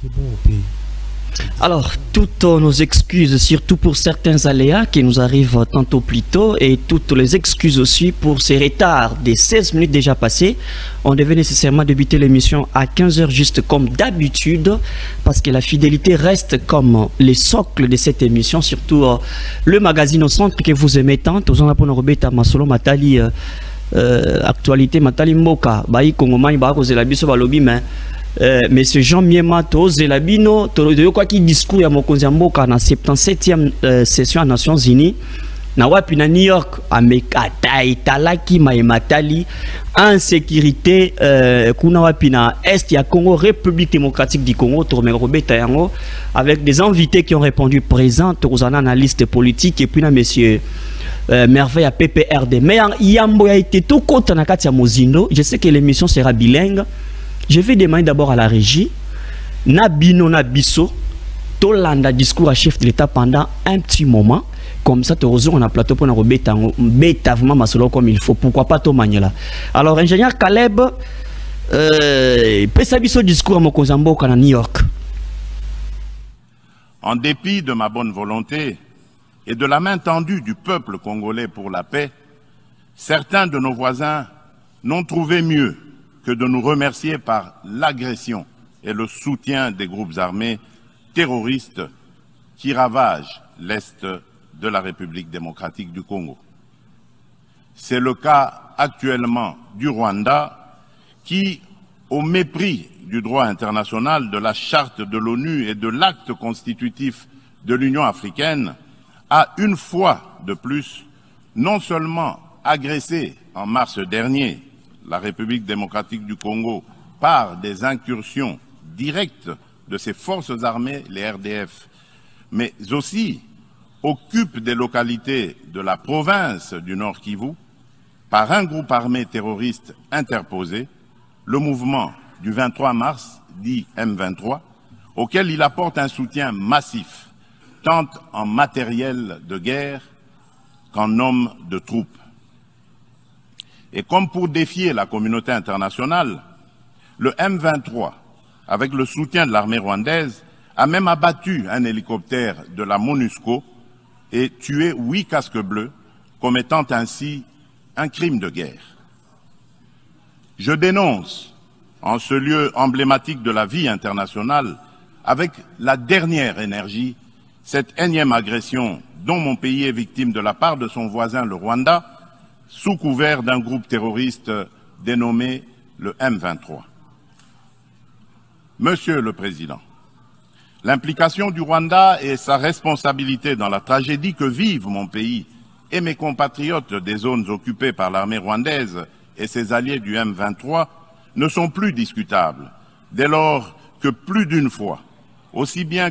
C'est bon au pays. Alors, toutes nos excuses, surtout pour certains aléas qui nous arrivent tantôt plus tôt, et toutes les excuses aussi pour ces retards des 16 minutes déjà passées. On devait nécessairement débuter l'émission à 15 h juste comme d'habitude, parce que la fidélité reste comme les socles de cette émission, surtout le magazine au centre que vous aimez tant. Tous en pour nous remettre à Masolo Matali, actualité Matali Moka, Baï Kongomani, Baï la biso balobi, mais Monsieur Jean Miemato Zelabino Torodo quoi qui discours à Mokonzi Mboka na 77e session à Nations Unies na wapi na New York amekata italaki maimatali en sécurité kuna wapi na est ya Congo, République démocratique du Congo, Robeta yango avec des invités qui ont répondu présents, Torozana analyste politique et puis na monsieur Merveille à PPRD. Mais Yambo a été tout content na kati ya Mozindo. Je sais que l'émission sera bilingue. Je vais demander d'abord à la régie, Nabino Nabiso, Tolanda discours à chef de l'État pendant un petit moment. Comme ça, on a plateau pour nous bêta vraiment masolo comme il faut. Pourquoi pas tout là. Alors, ingénieur Caleb, Pesabiso discours à Mokozambo à New York. En dépit de ma bonne volonté et de la main tendue du peuple congolais pour la paix, certains de nos voisins n'ont trouvé mieux que de nous remercier par l'agression et le soutien des groupes armés terroristes qui ravagent l'Est de la République démocratique du Congo. C'est le cas actuellement du Rwanda qui, au mépris du droit international, de la charte de l'ONU et de l'acte constitutif de l'Union africaine, a une fois de plus non seulement agressé en mars dernier la République démocratique du Congo par des incursions directes de ses forces armées, les RDF, mais aussi occupe des localités de la province du Nord Kivu par un groupe armé terroriste interposé, le mouvement du 23 mars, dit M23, auquel il apporte un soutien massif, tant en matériel de guerre qu'en hommes de troupes. Et comme pour défier la communauté internationale, le M23, avec le soutien de l'armée rwandaise, a même abattu un hélicoptère de la MONUSCO et tué 8 casques bleus, commettant ainsi un crime de guerre. Je dénonce, en ce lieu emblématique de la vie internationale, avec la dernière énergie, cette énième agression dont mon pays est victime de la part de son voisin le Rwanda, sous couvert d'un groupe terroriste dénommé le M23. Monsieur le Président, l'implication du Rwanda et sa responsabilité dans la tragédie que vivent mon pays et mes compatriotes des zones occupées par l'armée rwandaise et ses alliés du M23 ne sont plus discutables, dès lors que plus d'une fois, aussi bien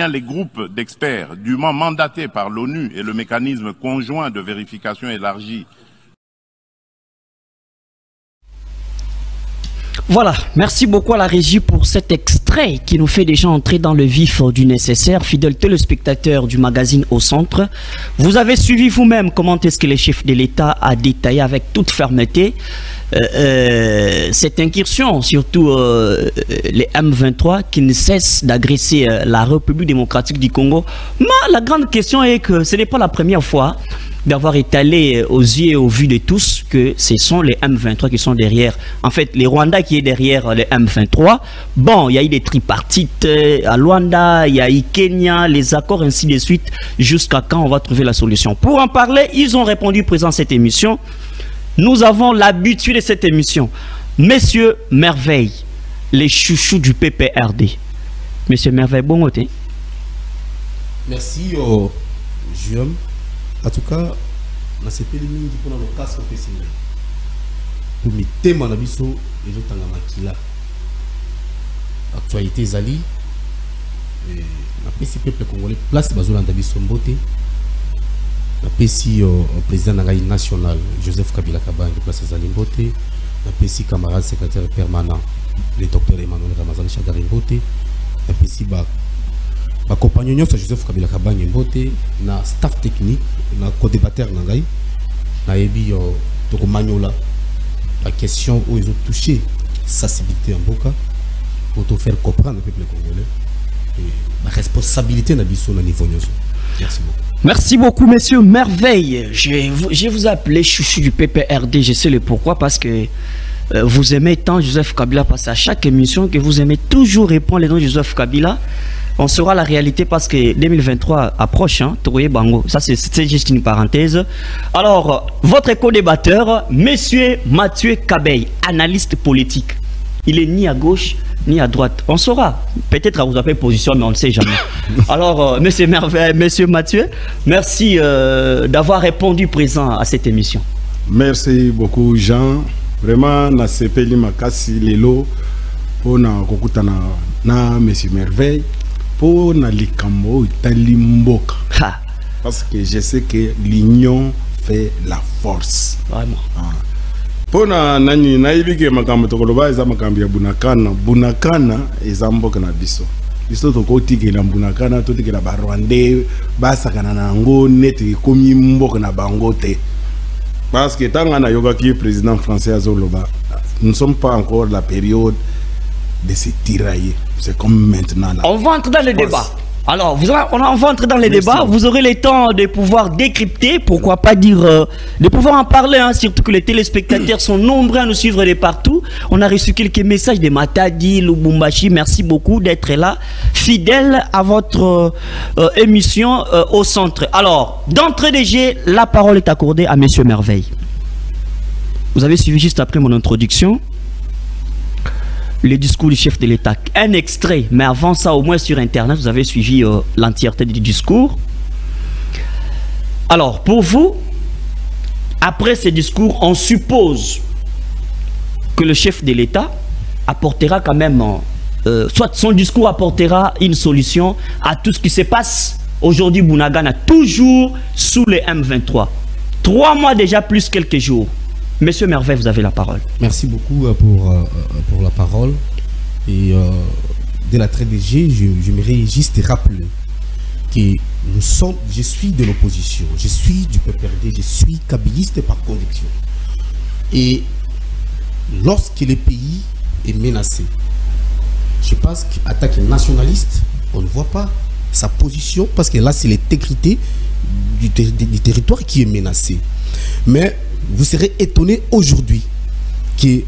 les groupes d'experts dûment mandatés par l'ONU et le mécanisme conjoint de vérification élargi. Voilà, merci beaucoup à la régie pour cet extrait qui nous fait déjà entrer dans le vif du nécessaire. Fidèles téléspectateurs du magazine Au Centre, vous avez suivi vous-même comment est-ce que le chef de l'État a détaillé avec toute fermeté cette incursion, surtout les M23 qui ne cessent d'agresser la République démocratique du Congo. Mais la grande question est que ce n'est pas la première fois d'avoir étalé aux yeux et au vu de tous que ce sont les M23 qui sont derrière. En fait, les Rwandais qui est derrière les M23. Bon, il y a eu des tripartites à Luanda, il y a eu Kenya, les accords, ainsi de suite. Jusqu'à quand on va trouver la solution? Pour en parler, ils ont répondu présent à cette émission. Nous avons l'habitude de cette émission. Monsieur Merveille, les chouchous du PPRD. Monsieur Merveille, bon côté. Merci, Guillaume. En tout cas, dans ces pays qui pour le casque professionnel, pour mes thèmes en abisso, les autres en maquilla. Actualité Zali, la PC peuple congolais place Bazola d'Abisso Mbote, la PC président national Joseph Kabila Kabang place Zali Mbote, la PC camarade secrétaire permanent le docteur Emmanuel Ramazan Chagari Mbote, la PC ma compagnon Joseph Kabila Kabang Mbote, na staff technique, na co-débatteur nangai, na ebi toko magnola la question où ils ont touché sensibilité en boka pour te faire comprendre le peuple congolais. Et la responsabilité n'a pas au niveau. Merci beaucoup. Merci beaucoup, messieurs. Merveille. Je vous appelé chouchou du PPRD. Je sais le pourquoi. Parce que vous aimez tant Joseph Kabila. Parce qu'à chaque émission que vous aimez toujours répondre les noms de Joseph Kabila. On saura la réalité parce que 2023 approche. Hein, Bango. Ça, c'est juste une parenthèse. Alors, votre co-débatteur, monsieur Mathieu Kabeï, analyste politique. Il est ni à gauche ni à droite. On saura. Peut-être à vous appeler position, mais on ne sait jamais. Alors, monsieur Mathieu, merci d'avoir répondu présent à cette émission. Merci beaucoup, Jean. Vraiment, na sepeli makasi lelo pour na kokutana na monsieur Merveille pour na likambo italimboka. Parce que je sais que l'union fait la force. Vraiment. Pona nani naibike makambo tokoloba eza makambo ya bunakana eza mboka na biso tokotikela bunakana totikela ba Rwandais basakana na ngo neti komi mboka na bango te parce que tanga na yoga qui est président français azoloba nous ne sommes pas encore la période de se tirailler, c'est comme maintenant là. On va entrer dans le débat. Alors, on va entrer dans les débats. Vous aurez le temps de pouvoir décrypter, pourquoi pas dire, de pouvoir en parler, hein, surtout que les téléspectateurs sont nombreux à nous suivre de partout. On a reçu quelques messages de Matadi, Lubumbashi. Merci beaucoup d'être là, fidèle à votre émission au centre. Alors, d'entrée de jeu, la parole est accordée à Monsieur Merveille. Vous avez suivi juste après mon introduction le discours du chef de l'État. Un extrait, mais avant ça, au moins sur Internet, vous avez suivi l'entièreté du discours. Alors, pour vous, après ce discours, on suppose que le chef de l'État apportera quand même, soit son discours apportera une solution à tout ce qui se passe aujourd'hui. Bunagana, toujours sous les M23. 3 mois déjà, plus quelques jours. Monsieur Merveille, vous avez la parole. Merci beaucoup pour la parole. Et dès la traite de G, j'aimerais juste rappeler que je suis de l'opposition, je suis du PPRD, je suis kabiliste par conviction. Et lorsque le pays est menacé, je pense qu'attaque nationaliste, on ne voit pas sa position parce que là, c'est l'intégrité du territoire qui est menacé. Mais vous serez étonné aujourd'hui que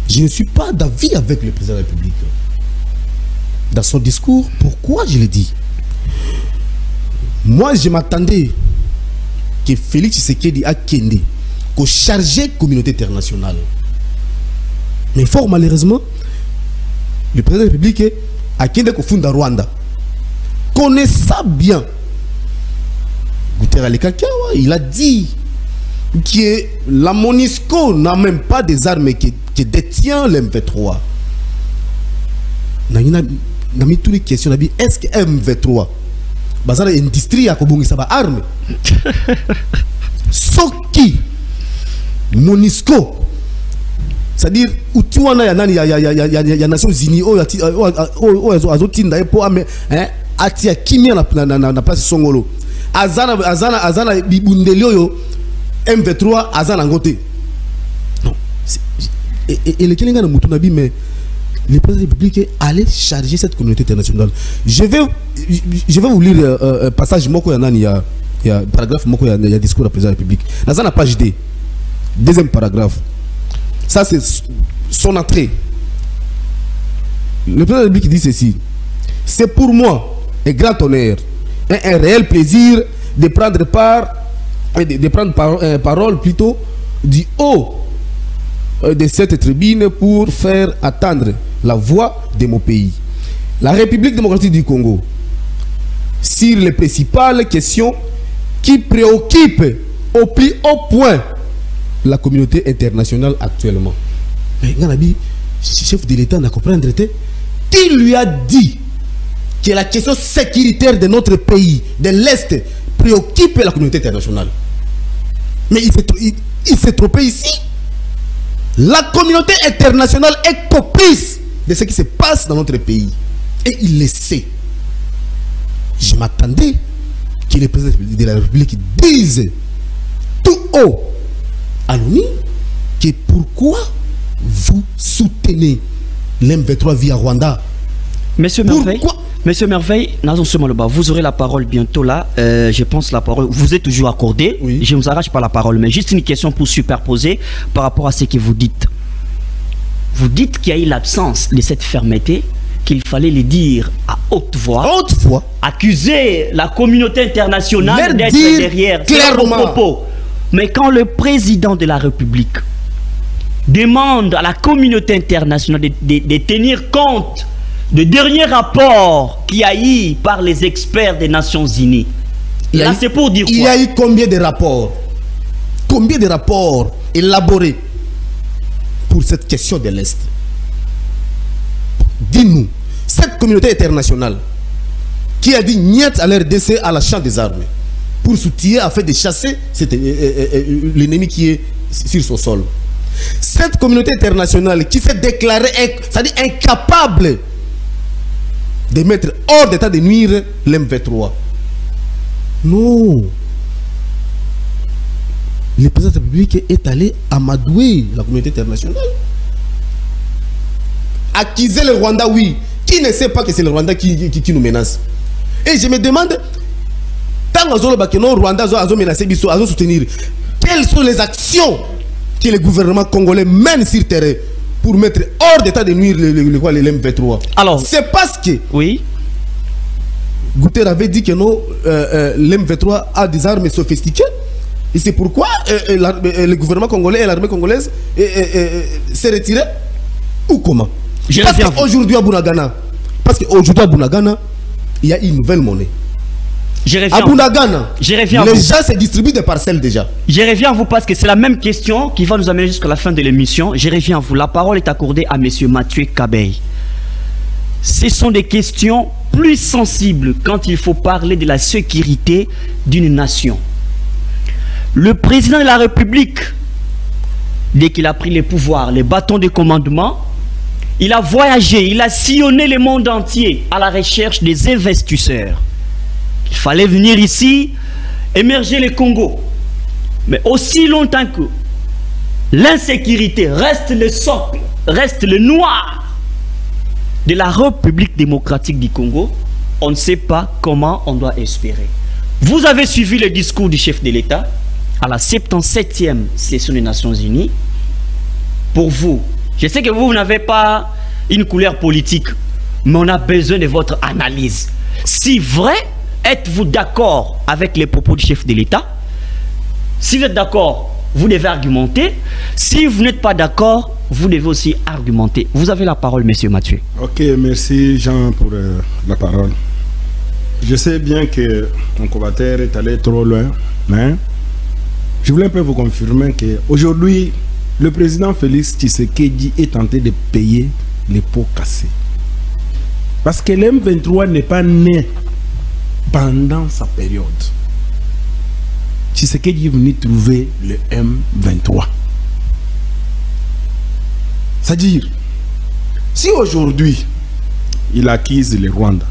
je ne suis pas d'avis avec le président de la République. Dans son discours, pourquoi je le dis? Moi, je m'attendais que Félix Tshisekedi a Kende, qu'au chargé communauté internationale. Mais fort malheureusement, le président de la République a Kende qu'au fond de Rwanda. Connaissant bien Guterres Alekakawa, il a dit que la MONUSCO n'a même pas des armes qui détient l'M23. On a mis toutes les questions. On a dit, est-ce que M23 a une industrie à Kobongisa ba arme? Ce qui MONUSCO, c'est-à-dire où tu en as, il y a Nations Unies, il y a Azotinda et pour amener Atia Kimia na place Songolo. Azana Bibundelio M23 Azan Angote. Non. Et le Kélinga de Moutunabi, mais le président de la République allait charger cette communauté internationale. Je vais vous lire un passage, il y a un paragraphe, il y a un discours du président de la République. Dans la page D, deuxième paragraphe. Ça, c'est son entrée. Le président de la République dit ceci. C'est pour moi un grand honneur, un réel plaisir de prendre part, de prendre parole plutôt du haut de cette tribune pour faire attendre la voix de mon pays, la République démocratique du Congo, sur les principales questions qui préoccupent au plus haut point la communauté internationale actuellement. Mais le chef de l'État n'a compris, qui lui a dit que la question sécuritaire de notre pays, de l'Est, préoccupe la communauté internationale. Mais il s'est trompé ici. La communauté internationale est complice de ce qui se passe dans notre pays. Et il le sait. Je m'attendais que le président de la République dise tout haut à l'ONU que pourquoi vous soutenez l'M23 via Rwanda. Monsieur Merveille, Pourquoi? Monsieur Merveille, vous aurez la parole bientôt là. Je pense la parole vous est toujours accordée. Oui. Je ne vous arrache pas la parole, mais juste une question pour superposer par rapport à ce que vous dites. Vous dites qu'il y a eu l'absence de cette fermeté, qu'il fallait le dire à haute voix. Haute voix. Accuser la communauté internationale Leur d'être dire derrière. clairement. C'est vos propos. Mais quand le président de la République demande à la communauté internationale de tenir compte du dernier rapport qu'il y a eu par les experts des Nations Unies, là c'est pour dire quoi? Il y a eu combien de rapports? Combien de rapports élaborés pour cette question de l'Est? Dis-nous, cette communauté internationale qui a dit niet à l'RDC à la chambre des armes pour soutenir afin de chasser l'ennemi qui est sur son sol. Cette communauté internationale qui s'est déclarée, c'est-à-dire incapable de mettre hors d'état de nuire l'M23. Non. Le président de la République est allé amadouer la communauté internationale. Accuser le Rwanda, oui. Qui ne sait pas que c'est le Rwanda qui nous menace? Et je me demande, tant que le Rwanda a menacé, a soutenir, quelles sont les actions que le gouvernement congolais mène sur terrain pour mettre hors d'état de nuire l'M23? Alors, c'est parce que oui, Guterres avait dit que l'M23 a des armes sophistiquées. Et c'est pourquoi le gouvernement congolais et l'armée congolaise s'est retiré. Ou comment? Parce qu'aujourd'hui à Bunagana, il y a une nouvelle monnaie. À Bunagana, les gens se distribuent des parcelles déjà. Je reviens à vous parce que c'est la même question qui va nous amener jusqu'à la fin de l'émission. Je reviens à vous. La parole est accordée à M. Mathieu Kabeyi. Ce sont des questions plus sensibles quand il faut parler de la sécurité d'une nation. Le président de la République, dès qu'il a pris les pouvoirs, les bâtons de commandement, il a voyagé, il a sillonné le monde entier à la recherche des investisseurs. Il fallait venir ici, émerger le Congo. Mais aussi longtemps que l'insécurité reste le socle, reste le noir de la République démocratique du Congo, on ne sait pas comment on doit espérer. Vous avez suivi le discours du chef de l'État à la 77e session des Nations Unies. Pour vous, je sais que vous n'avez pas une couleur politique, mais on a besoin de votre analyse. Si vrai, êtes-vous d'accord avec les propos du chef de l'État? Si vous êtes d'accord, vous devez argumenter. Si vous n'êtes pas d'accord, vous devez aussi argumenter. Vous avez la parole, monsieur Mathieu. Ok, merci Jean pour la parole. Je sais bien que mon combattant est allé trop loin, mais je voulais un peu vous confirmer qu'aujourd'hui, le président Félix Tshisekedi est tenté de payer les pots cassés. Parce que l'M23 n'est pas né pendant sa période. Tshisekedi est venu trouver le M23. C'est-à-dire, si aujourd'hui, il accuse le Rwanda,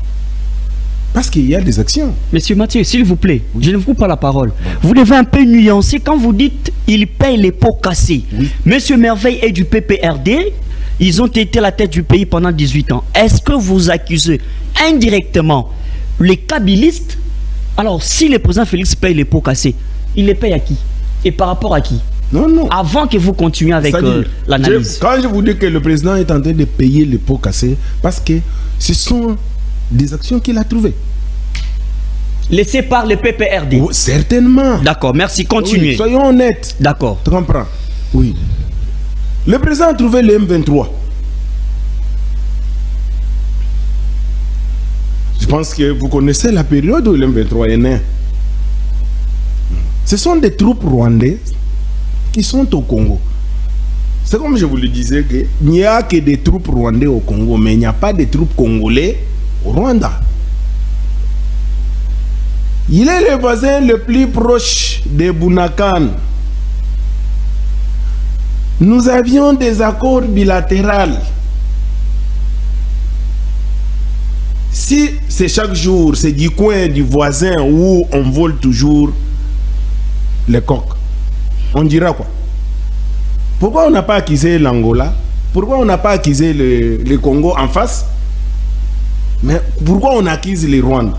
parce qu'il y a des actions. Monsieur Mathieu, s'il vous plaît, oui. Je ne vous coupe pas la parole. Bon. Vous devez un peu nuancer quand vous dites il paye les pots cassés. Oui. Monsieur Merveille est du PPRD. Ils ont été à la tête du pays pendant 18 ans. Est-ce que vous accusez indirectement les kabylistes? Alors, si le président Félix paye les pots cassés, il les paye à qui? Et par rapport à qui? Non, non. Avant que vous continuiez avec l'analyse. Quand je vous dis que le président est en train de payer les pots cassés, parce que ce sont des actions qu'il a trouvées. Laissées par le PPRD. Oh, certainement. D'accord, merci. Continuez. Oui, soyons honnêtes. D'accord. Tu comprends? Oui. Le président a trouvé le M23. Je pense que vous connaissez la période où le M23 est né. Ce sont des troupes rwandaises qui sont au Congo. C'est comme je vous le disais, qu'il n'y a que des troupes rwandaises au Congo, mais il n'y a pas de troupes congolaises au Rwanda. Il est le voisin le plus proche de Bunakan. Nous avions des accords bilatéraux. Si c'est chaque jour, c'est du coin du voisin où on vole toujours les coqs, on dira quoi? Pourquoi on n'a pas accusé l'Angola Pourquoi on n'a pas accusé le Congo en face? Mais pourquoi on accuse les Rwandais?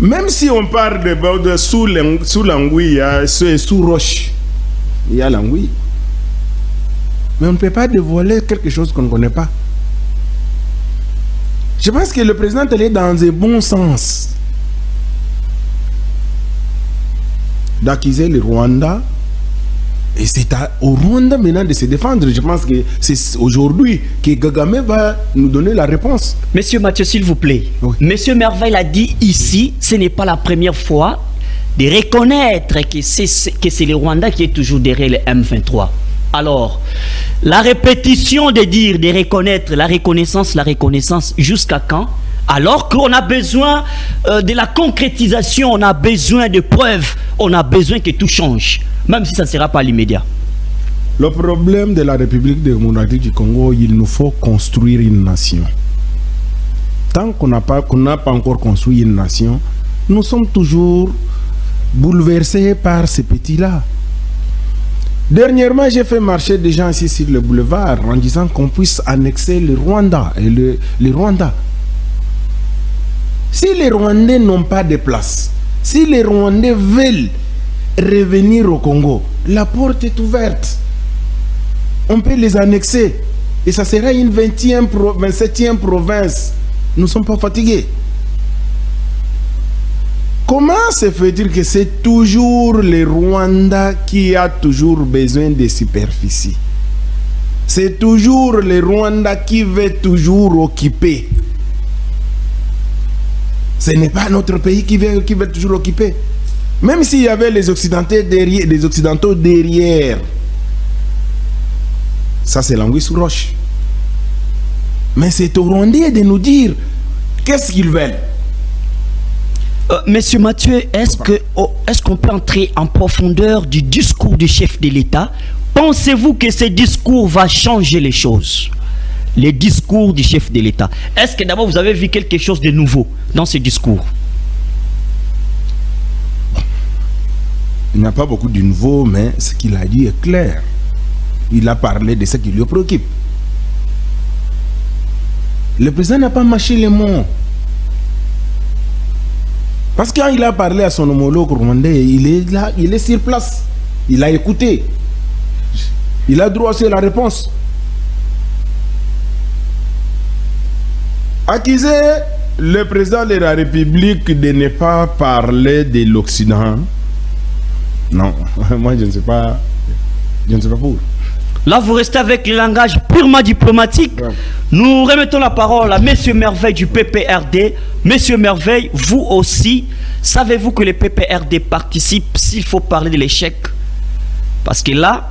Même si on parle de sous l'anguille, sous roche, il y a l'anguille. Mais on ne peut pas dévoiler quelque chose qu'on ne connaît pas. Je pense que le président est dans un bon sens d'accuser le Rwanda. Et c'est au Rwanda maintenant de se défendre. Je pense que c'est aujourd'hui que Kagame va nous donner la réponse. Monsieur Mathieu, s'il vous plaît. Oui. Monsieur Merveille l'a dit ici, ce n'est pas la première fois de reconnaître que c'est le Rwanda qui est toujours derrière le M23. Alors, la répétition de dire, de reconnaître la reconnaissance, jusqu'à quand? Alors qu'on a besoin de la concrétisation, on a besoin de preuves, on a besoin que tout change, même si ça ne sera pas l'immédiat. Le problème de la République démocratique du Congo, il nous faut construire une nation. Tant qu'on n'a pas encore construit une nation, nous sommes toujours bouleversés par ces petits-là. Dernièrement, j'ai fait marcher des gens ici sur le boulevard en disant qu'on puisse annexer le Rwanda et le Rwanda. Si les Rwandais n'ont pas de place, si les Rwandais veulent revenir au Congo, la porte est ouverte. On peut les annexer. Et ça sera une 27e province. Nous ne sommes pas fatigués. Comment se fait-il que c'est toujours le Rwanda qui a toujours besoin de superficie? C'est toujours le Rwanda qui veut toujours occuper. Ce n'est pas notre pays qui veut toujours occuper. Même s'il y avait les Occidentaux derrière. Ça, c'est l'anguille sous roche. Mais c'est aux Rwandais de nous dire qu'est-ce qu'ils veulent. Monsieur Mathieu, est-ce qu'on peut entrer en profondeur du discours du chef de l'État? Pensez-vous que ce discours va changer les choses? Les discours du chef de l'État. Est-ce que d'abord vous avez vu quelque chose de nouveau dans ce discours? Il n'y a pas beaucoup de nouveau, mais ce qu'il a dit est clair. Il a parlé de ce qui lui préoccupe. Le président n'a pas mâché les mots. Parce que quand il a parlé à son homologue rwandais, il est là, il est sur place. Il a écouté. Il a droit à la réponse. Accuser le président de la République de ne pas parler de l'Occident. Non, moi je ne sais pas. Je ne sais pas pour. Là, vous restez avec le langage purement diplomatique. Ouais. Nous remettons la parole à Monsieur Merveille du PPRD. Monsieur Merveille, vous aussi, savez-vous que le PPRD participe s'il faut parler de l'échec? Parce que là,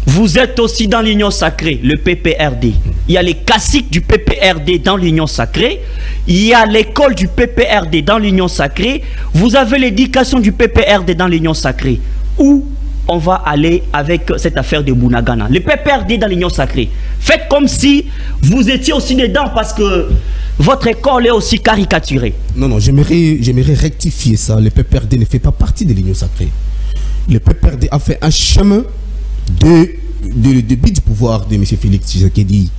vous êtes aussi dans l'Union sacrée, le PPRD. Il y a les caciques du PPRD dans l'Union sacrée. Il y a l'école du PPRD dans l'Union sacrée. Vous avez l'éducation du PPRD dans l'Union sacrée. Où on va aller avec cette affaire de Bunagana? Le PPRD dans l'Union sacrée. Faites comme si vous étiez aussi dedans parce que votre école est aussi caricaturée. Non, non, j'aimerais rectifier ça. Le PPRD ne fait pas partie de l'Union sacrée. Le PPRD a fait un chemin de but du pouvoir de M. Félix Tshisekedi.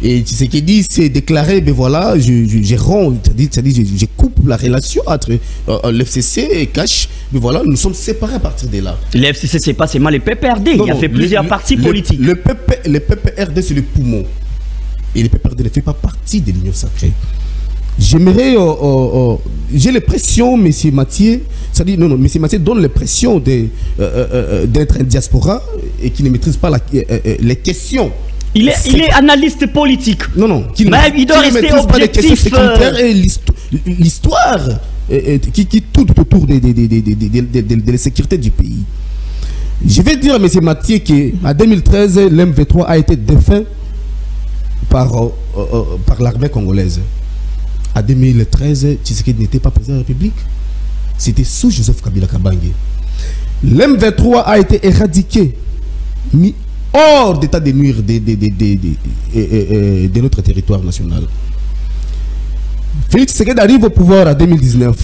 Et Tshisekedi s'est déclaré, ben voilà, je romps, c'est-à-dire je coupe la relation entre l'FCC et Cash. Mais voilà, nous sommes séparés à partir de là. L'FCC, c'est pas seulement le PPRD, il y a fait plusieurs partis politiques. Le PPRD, c'est le poumon. Et le PPRD ne fait pas partie de l'Union sacrée. J'aimerais, j'ai l'impression, M. Mathieu, c'est-à-dire, non, M. Mathieu donne l'impression d'être un diaspora et qui ne maîtrise pas les questions. Il est analyste politique. Non, non. Il doit rester objectif. Pas les questions sécuritaires et l'histoire qui tourne autour de la sécurité du pays. Je vais dire à M. Mathieu qu'en 2013, l'M23 a été défunt par l'armée congolaise. En 2013, Tshisekedi n'était pas président de la République. C'était sous Joseph Kabila Kabange. L'M23 a été éradiqué, mis hors d'état de nuire de notre territoire national. Félix Tshisekedi arrive au pouvoir en 2019.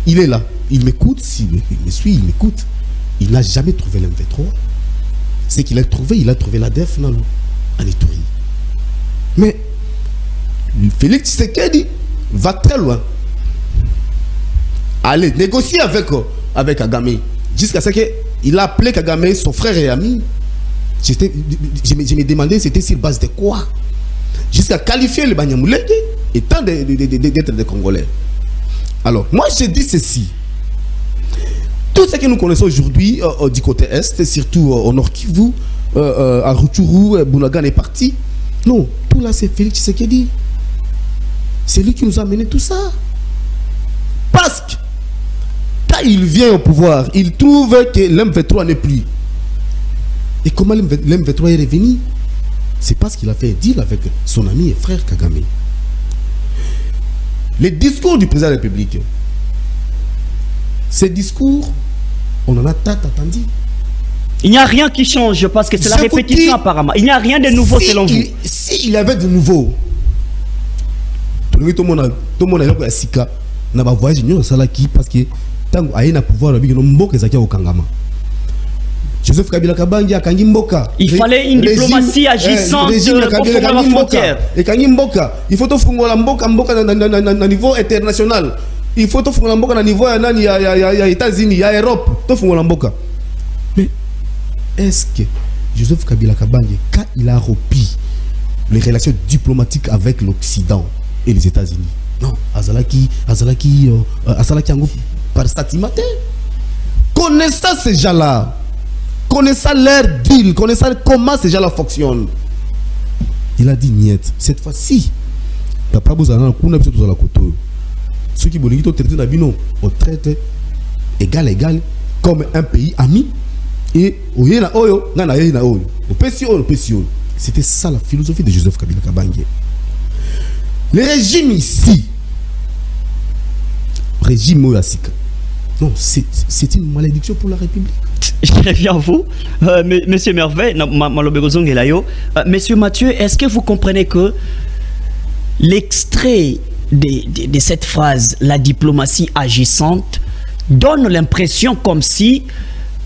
Il est là. Il m'écoute, s'il me suit, il m'écoute. Il n'a jamais trouvé l'M23. ce qu'il a trouvé l'ADF en Ituri. Mais Félix Tshisekedi va très loin. Allez, négocier avec Kagame. Jusqu'à ce qu'il a appelé Kagame son frère et ami. Je me demandais c'était sur base de quoi. Jusqu'à qualifier le Banyamulenge étant d'être des Congolais. Alors, moi je dis ceci. Tout ce que nous connaissons aujourd'hui du côté Est, surtout au Nord Kivu, à Rutshuru, Bunagana est parti. Non, tout là c'est Félix Tshisekedi. C'est lui qui nous a amené tout ça. Parce que quand il vient au pouvoir, il trouve que l'M23 n'est plus. Et comment l'M23 est revenu? C'est parce qu'il a fait un deal avec son ami et frère Kagame. Les discours du président de la République, ces discours, on en a tant attendu. Il n'y a rien qui change parce que c'est la répétition apparemment. Il n'y a rien de nouveau selon vous. S'il y avait de nouveau, tout le monde a dit Sika, n'a pas voyagé parce que tant qu'il y a un pouvoir, il y a un mboka au Kangama. Joseph Kabila Kabangi a Kangi Mboka. Il fallait une diplomatie agissante pour la frontière. Et Kangi Mboka, il faut tout faire la Mboka à niveau international. Il faut tout faire la Mboka à niveau États-Unis, il y a Europe, tout faire la Mboka. Mais est-ce que Joseph Kabila Kabangi, quand il a rompu les relations diplomatiques avec l'Occident et les États-Unis, non, Azalaki par Statimate, connaissant ces gens-là, connaissant leur deal, connaissant comment ces gens-là fonctionnent, il a dit niet. Cette fois-ci, t'as pas besoin d'un coup la couteau. Ceux qui veulent traiter d'abino, on traite égal comme un pays ami. Et c'était ça la philosophie de Joseph Kabila Kabange. Le régime ici, régime Moyasika, non, c'est une malédiction pour la République. Je reviens à vous, Monsieur Merveille, Monsieur Mathieu, est-ce que vous comprenez que l'extrait de cette phrase, la diplomatie agissante, donne l'impression comme si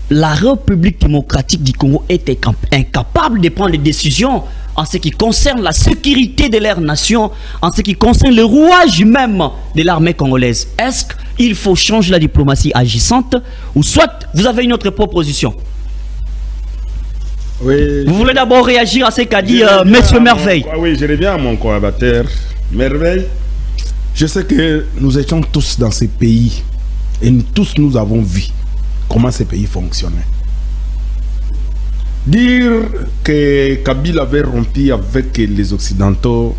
la République démocratique du Congo était incapable de prendre des décisions en ce qui concerne la sécurité de leur nation, en ce qui concerne le rouage même de l'armée congolaise. Est-ce qu'il faut changer la diplomatie agissante ou soit vous avez une autre proposition? Oui. Vous voulez d'abord réagir à ce qu'a dit Monsieur Merveille? Oui, je reviens à mon collaborateur Merveille. Je sais que nous étions tous dans ces pays et nous avons vu comment ces pays fonctionnaient. Dire que Kabila avait rompu avec les Occidentaux.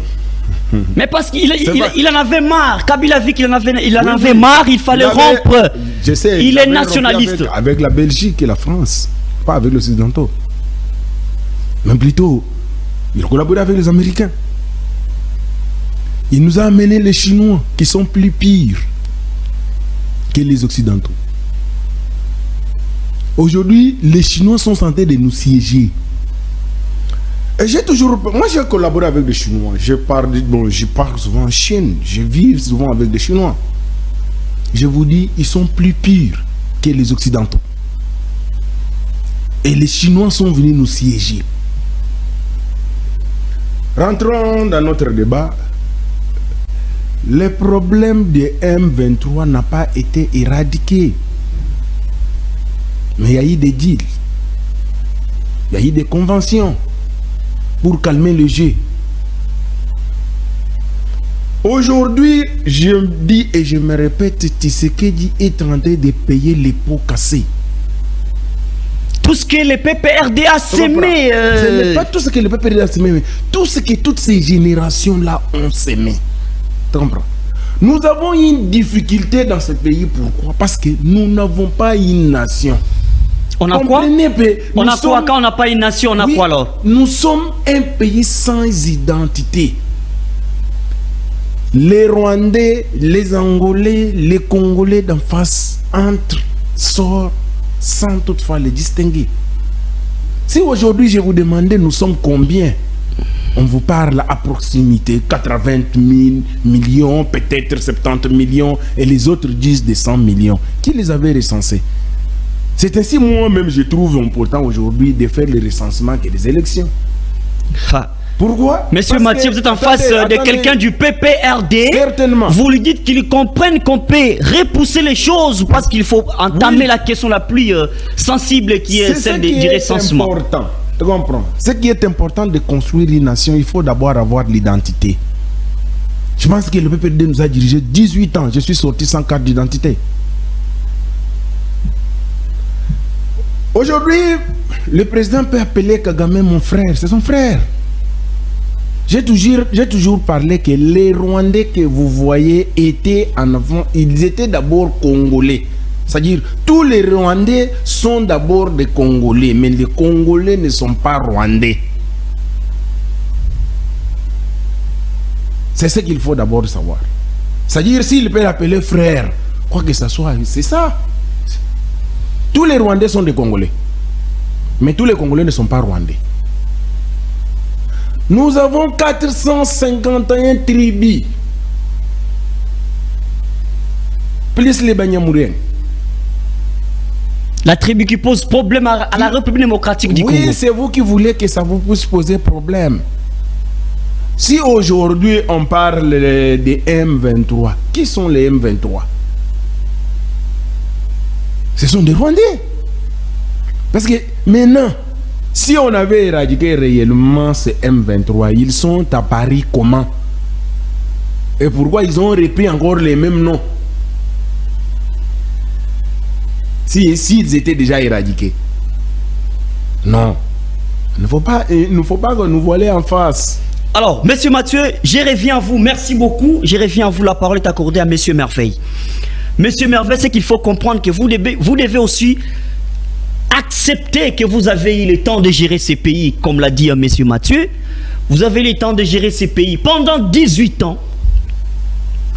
Mais parce qu'il en avait marre. Kabila a vu qu'il en avait marre, il fallait rompre. Je sais, il est nationaliste. Avec la Belgique et la France, pas avec les Occidentaux. Mais plutôt, il a collaboré avec les Américains. Il nous a amené les Chinois qui sont plus pires que les Occidentaux. Aujourd'hui, les Chinois sont en train de nous siéger. Et moi j'ai collaboré avec des Chinois. Je parle souvent en Chine. Je vis souvent avec des Chinois. Je vous dis, ils sont plus pires que les Occidentaux. Et les Chinois sont venus nous siéger. Rentrons dans notre débat. Le problème de M23 n'a pas été éradiqué. Mais il y a eu des deals. Il y a eu des conventions pour calmer le jeu. Aujourd'hui, je me dis et je me répète, Tshisekedi est en train de payer les pots cassés. Tout ce que le PPRD a sémé. Ce n'est pas tout ce que le PPRD a sémé, mais tout ce que toutes ces générations-là ont sémé. Nous avons une difficulté dans ce pays. Pourquoi? Parce que nous n'avons pas une nation. On a quoi? On a quoi quand on n'a pas une nation? On a quoi alors? Nous sommes un pays sans identité. Les Rwandais, les Angolais, les Congolais d'en face entrent, sortent sans toutefois les distinguer. Si aujourd'hui je vous demandais nous sommes combien, on vous parle à proximité, 80 000 millions, peut-être 70 millions, et les autres disent des 100 millions. Qui les avait recensés? C'est ainsi, moi-même, je trouve important aujourd'hui de faire le recensement que des élections. Pourquoi? Monsieur Mathieu, vous êtes en face de quelqu'un du PPRD. Certainement. Vous lui dites qu'il comprenne qu'on peut repousser les choses parce qu'il faut entamer la question la plus sensible qui est celle du recensement. C'est important. Tu comprends? Ce qui est important de construire une nation, il faut d'abord avoir l'identité. Je pense que le PPRD nous a dirigé 18 ans. Je suis sorti sans carte d'identité. Aujourd'hui, le président peut appeler Kagame mon frère. C'est son frère. J'ai toujours parlé que les Rwandais que vous voyez étaient en avant, ils étaient d'abord Congolais. C'est-à-dire, tous les Rwandais sont d'abord des Congolais, mais les Congolais ne sont pas Rwandais. C'est ce qu'il faut d'abord savoir. C'est-à-dire, s'il peut l'appeler frère, quoi que ce soit, c'est ça. Tous les Rwandais sont des Congolais. Mais tous les Congolais ne sont pas Rwandais. Nous avons 451 tribus. Plus les Banyamouriens. La tribu qui pose problème à la République démocratique du Congo. Oui, c'est vous qui voulez que ça vous puisse poser problème. Si aujourd'hui on parle des M23, qui sont les M23? Ce sont des Rwandais. Parce que maintenant, si on avait éradiqué réellement ces M23, ils sont à Paris comment? Et pourquoi ils ont repris encore les mêmes noms? S'ils étaient déjà éradiqués. Non. Il ne faut pas que nous voiler en face. Alors, Monsieur Mathieu, je reviens à vous. Merci beaucoup. Je reviens à vous. La parole est accordée à Monsieur Merveille. Monsieur Merveille, c'est qu'il faut comprendre que vous devez aussi accepter que vous avez eu le temps de gérer ces pays, comme l'a dit Monsieur Mathieu. Vous avez eu le temps de gérer ces pays pendant 18 ans.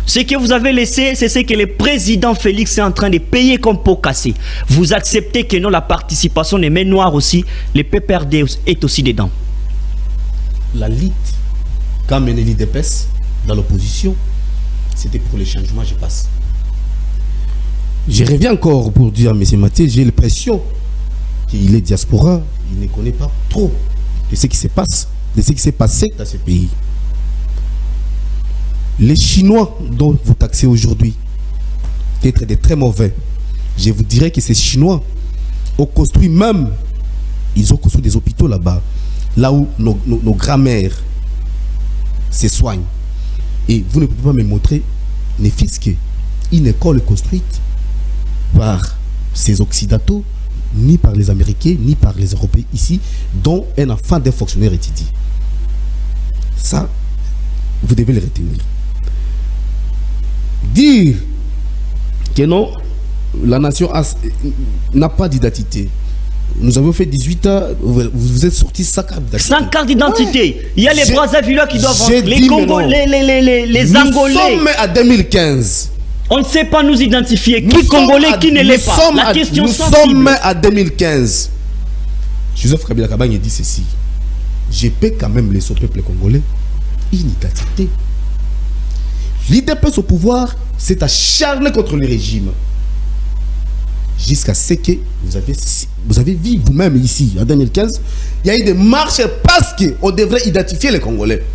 Ce que vous avez laissé, c'est ce que le président Félix est en train de payer comme pot cassé. Vous acceptez que non, la participation des mains noires aussi, le PPRD est aussi dedans. La lutte qu'a mené l'IDPS dans l'opposition, c'était pour les changements, je passe. Je reviens encore pour dire à M. Mathieu, j'ai l'impression qu'il est diaspora, il ne connaît pas trop de ce qui se passe, de ce qui s'est passé dans ce pays. Les Chinois dont vous taxez aujourd'hui d'être des très mauvais, je vous dirais que ces Chinois ont construit même, ils ont construit des hôpitaux là-bas, là où nos grands-mères se soignent. Et vous ne pouvez pas me montrer, ne fût-ce qu'une école construite par ces Occidentaux, ni par les Américains, ni par les Européens ici, dont un enfant d'un fonctionnaire étudie. Ça, vous devez le retenir. Dire que non, la nation n'a pas d'identité. Nous avons fait 18 ans, vous êtes sortis sans carte d'identité. Sans carte d'identité. Ouais. Il y a les Brazzavillois qui doivent rentrer, les Congolais, les Angolais. Nous sommes à 2015. On ne sait pas nous identifier. Qui Congolais, qui ne l'est pas. La question nous sommes à 2015. Joseph Kabila Kabange dit ceci. Je peux quand même laisser au peuple congolais une identité. L'IDPS au pouvoir s'est acharné contre le régime. Jusqu'à ce que vous avez vu vous-même ici, en 2015, il y a eu des marches parce qu'on devrait identifier les Congolais.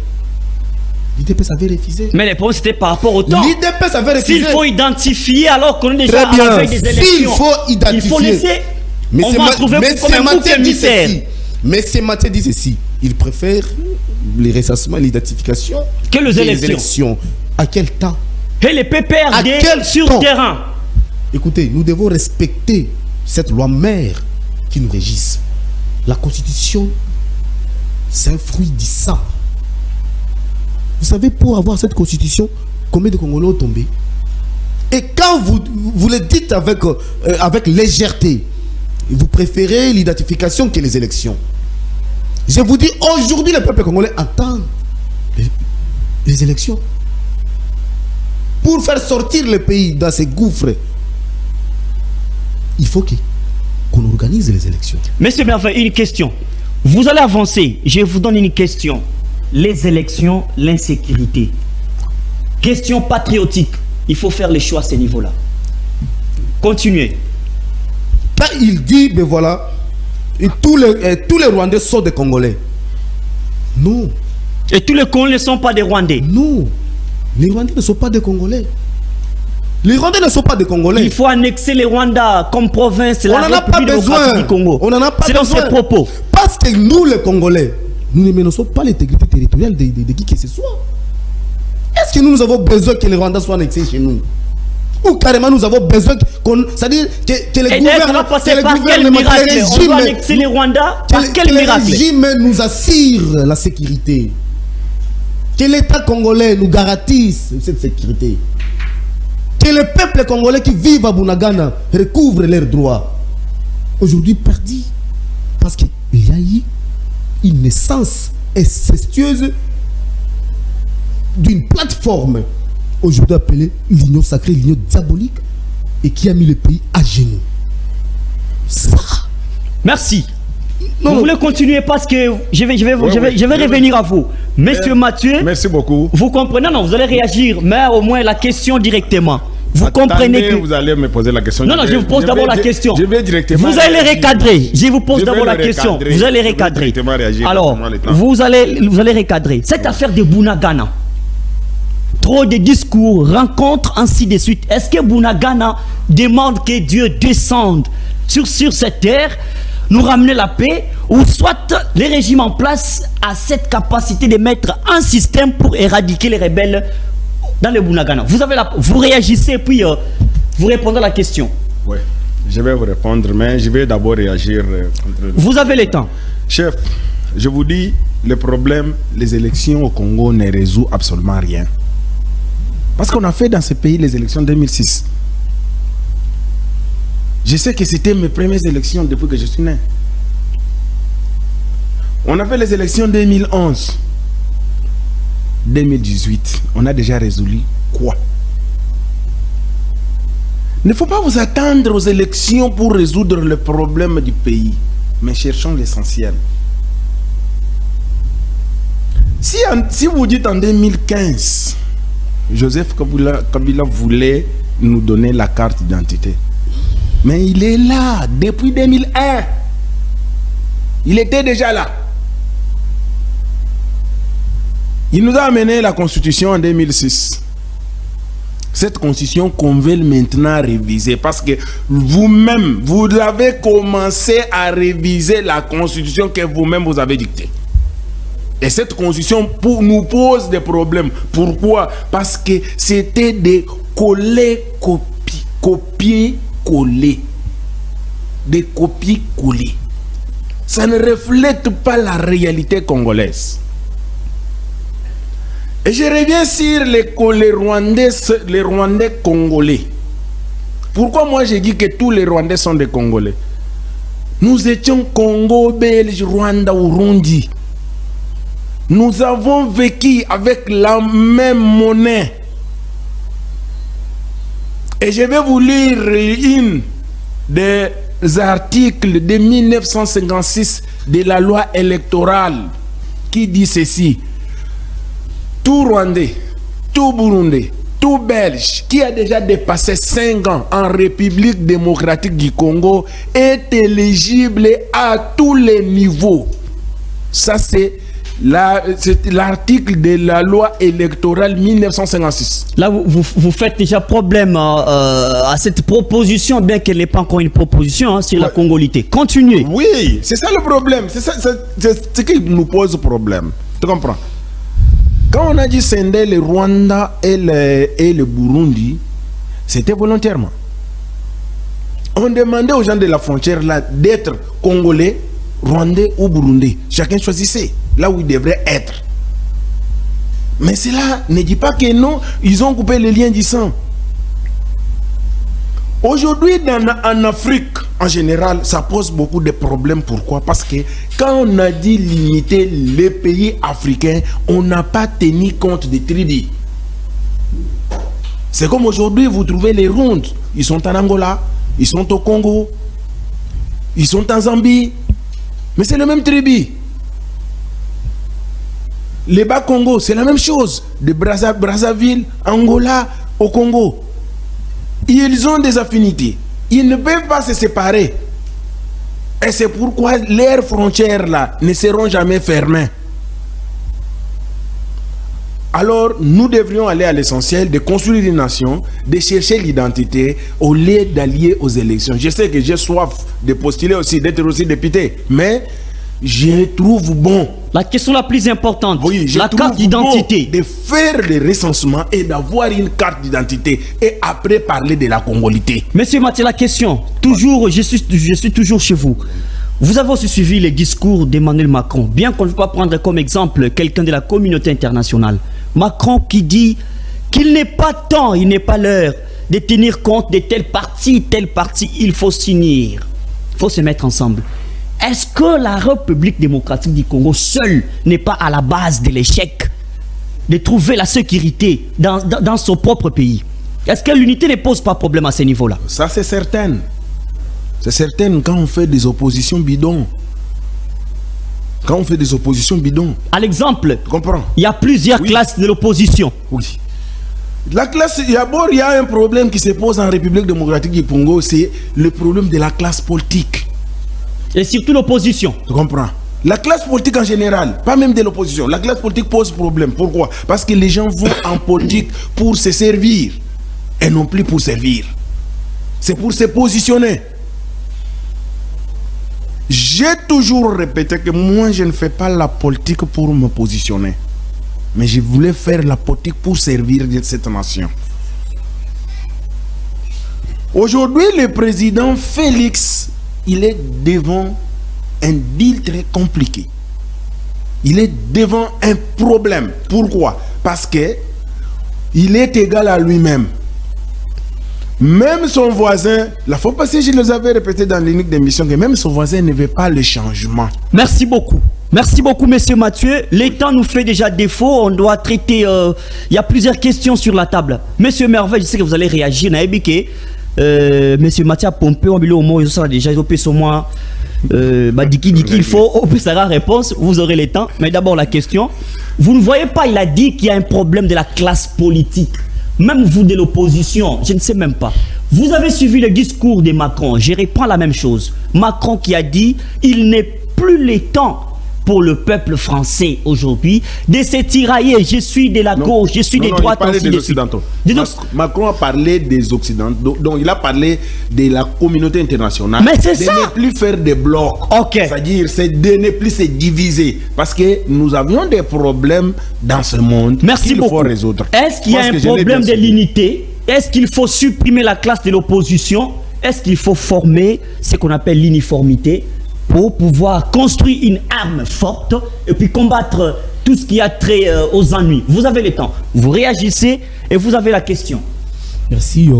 L'IDPS avait refusé. Mais les problèmes c'était par rapport au temps. L'IDPS avait refusé. S'il faut identifier alors qu'on est déjà avec des élections. S'il faut identifier. Il faut laisser. Mais on va trouver comme un bouc émissaire. Mais c'est Mathieu dit ceci. Il préfère les recensements et l'identification que les élections. À quel temps? Et les PPRD sur le terrain. Écoutez, nous devons respecter cette loi mère qui nous régisse. La Constitution, c'est un fruit du sang. Vous savez, pour avoir cette Constitution, combien de Congolais ont tombé? Et quand vous le dites avec légèreté, vous préférez l'identification que les élections. Je vous dis, aujourd'hui, le peuple congolais attend les élections. Pour faire sortir le pays dans ces gouffres, il faut qu'on organise les élections. Monsieur Merveille, une question. Vous allez avancer. Je vous donne une question. Les élections, l'insécurité. Question patriotique. Il faut faire les choix à ce niveau-là. Continuez. Quand il dit, ben voilà, et tous les Rwandais sont des Congolais. Non. Et tous les Congolais ne sont pas des Rwandais. Non. Les Rwandais ne sont pas des Congolais. Les Rwandais ne sont pas des Congolais. Il faut annexer les Rwandais comme province. On n'en a pas besoin. Du Congo. On n'en a pas besoin. C'est dans ses propos. Parce que nous, les Congolais, nous ne menaçons pas l'intégrité territoriale de qui que ce soit. Est-ce que nous avons besoin que les Rwandais soient annexés chez nous? Ou carrément nous avons besoin c'est-à-dire que les gouvernements, on doit annexer les Rwandais par quel miracle? Le régime nous assure la sécurité. Que l'État congolais nous garantisse cette sécurité. Que le peuple congolais qui vit à Bunagana recouvre leurs droits. Aujourd'hui perdu. Parce qu'il y a eu une naissance incestueuse d'une plateforme aujourd'hui appelée l'union sacrée, l'union diabolique, et qui a mis le pays à genoux. Ça. Merci. Vous voulez continuer parce que je vais revenir à vous. Monsieur Mathieu. Merci beaucoup. Vous comprenez? Non, vous allez réagir, mais au moins la question directement. Vous comprenez que... Vous allez me poser la question. Non, je vous pose d'abord la question. Je vais directement... Vous allez recadrer. Je vous pose d'abord la question. Vous allez recadrer. Alors, vous allez recadrer. Cette affaire de Bunagana. Trop de discours, rencontres, ainsi de suite. Est-ce que Bunagana demande que Dieu descende sur cette terre, nous ramener la paix, ou soit les régimes en place a cette capacité de mettre un système pour éradiquer les rebelles dans le Bunagana? Vous réagissez puis vous répondez à la question. Oui, je vais vous répondre, mais je vais d'abord réagir. Vous avez le temps. Chef, je vous dis, le problème, les élections au Congo ne résout absolument rien. Parce qu'on a fait dans ce pays les élections 2006. Je sais que c'était mes premières élections depuis que je suis né. On a fait les élections 2011. 2018. On a déjà résolu quoi? Il ne faut pas vous attendre aux élections pour résoudre le problème du pays. Mais cherchons l'essentiel. Si vous dites en 2015, Joseph Kabila voulait nous donner la carte d'identité. Mais il est là depuis 2001. Il était déjà là. Il nous a amené la constitution en 2006. Cette constitution qu'on veut maintenant réviser parce que vous-même, vous avez commencé à réviser la constitution que vous-même vous avez dictée. Et cette constitution nous pose des problèmes. Pourquoi? Parce que c'était des copier-coller. Des copier-coller. Ça ne reflète pas la réalité congolaise. Et je reviens sur les Rwandais congolais. Pourquoi moi j'ai dit que tous les Rwandais sont des Congolais? Nous étions Congo, Belge, Rwanda, Urundi. Nous avons vécu avec la même monnaie. Et je vais vous lire une des articles de 1956 de la loi électorale qui dit ceci. Tout Rwandais, tout Burundais, tout Belge qui a déjà dépassé 5 ans en République démocratique du Congo est éligible à tous les niveaux. Ça c'est l'article de la loi électorale 1956. Là, vous faites déjà problème à cette proposition, bien qu'elle n'est pas encore une proposition sur la congolité. Continuez. Oui, c'est ça le problème. C'est ce qui nous pose problème. Tu comprends? Quand on a dit scinder le Rwanda et le Burundi, c'était volontairement. On demandait aux gens de la frontière là d'être congolais, rwandais ou burundais. Chacun choisissait là où il devrait être. Mais cela ne dit pas que non, ils ont coupé les liens du sang. Aujourd'hui, en Afrique, en général, ça pose beaucoup de problèmes. Pourquoi? Parce que quand on a dit limiter les pays africains, on n'a pas tenu compte des tribus. C'est comme aujourd'hui, vous trouvez les Rondes. Ils sont en Angola, ils sont au Congo, ils sont en Zambie. Mais c'est le même tribu. Les Bas-Congo, c'est la même chose. De Brazzaville, Angola, au Congo. Ils ont des affinités. Ils ne peuvent pas se séparer. Et c'est pourquoi leurs frontières là ne seront jamais fermées. Alors, nous devrions aller à l'essentiel de construire une nation, de chercher l'identité au lieu d'allier aux élections. Je sais que j'ai soif de postuler aussi, d'être aussi député, mais je trouve bon. La question la plus importante, oui, la carte d'identité. Bon de faire le recensement et d'avoir une carte d'identité et après parler de la congolité. Monsieur Mathieu, la question, toujours, je suis toujours chez vous. Vous avez aussi suivi les discours d'Emmanuel Macron, bien qu'on ne peut pas prendre comme exemple quelqu'un de la communauté internationale. Macron qui dit qu'il n'est pas temps, il n'est pas l'heure de tenir compte de tel parti, il faut s'unir, il faut se mettre ensemble. Est-ce que la République démocratique du Congo seule n'est pas à la base de l'échec de trouver la sécurité dans son propre pays? Est-ce que l'unité ne pose pas problème à ce niveau-là? Ça c'est certain. C'est certain quand on fait des oppositions bidons. Quand on fait des oppositions bidons. À l'exemple, comprends? Il y a plusieurs classes de l'opposition. Oui. La classe, d'abord, il y a un problème qui se pose en République démocratique du Congo, c'est le problème de la classe politique. Et surtout l'opposition. Tu comprends? La classe politique en général, pas même de l'opposition. La classe politique pose problème. Pourquoi? Parce que les gens vont en politique pour se servir et non plus pour servir. C'est pour se positionner. J'ai toujours répété que moi, je ne fais pas la politique pour me positionner. Mais je voulais faire la politique pour servir cette nation. Aujourd'hui, le président Félix, il est devant un deal très compliqué. Il est devant un problème. Pourquoi? Parce que il est égal à lui-même. Même son voisin, la fois passée, je les avais répété dans l'unique d'émission, que même son voisin ne veut pas le changement. Merci beaucoup. Merci beaucoup, monsieur Mathieu. Le temps nous fait déjà défaut. On doit traiter... Il y a plusieurs questions sur la table. Monsieur Merveille, je sais que vous allez réagir. Monsieur Mathieu Pompé, on au moins, ça déjà, ils ont payé sur moi. Il faut, on sera réponse, vous aurez le temps. Mais d'abord, la question. Vous ne voyez pas, il a dit qu'il y a un problème de la classe politique. Même vous de l'opposition, je ne sais même pas. Vous avez suivi le discours de Macron. Je reprends la même chose. Macron qui a dit il n'est plus le temps pour le peuple français aujourd'hui de se tirailler. Je suis de la gauche, je suis de droite. Il a parlé des Occidentaux. Macron a parlé des Occidentaux. Donc il a parlé de la communauté internationale. Mais c'est ça. De ne plus faire des blocs. C'est-à-dire de ne plus se diviser. Parce que nous avions des problèmes dans ce monde. Merci beaucoup. Faut résoudre. Est-ce qu'il y a un problème de l'unité? Est-ce qu'il faut supprimer la classe de l'opposition? Est-ce qu'il faut former ce qu'on appelle l'uniformité pour pouvoir construire une arme forte et puis combattre tout ce qui a trait aux ennuis? Vous avez le temps. Vous réagissez et vous avez la question. Merci.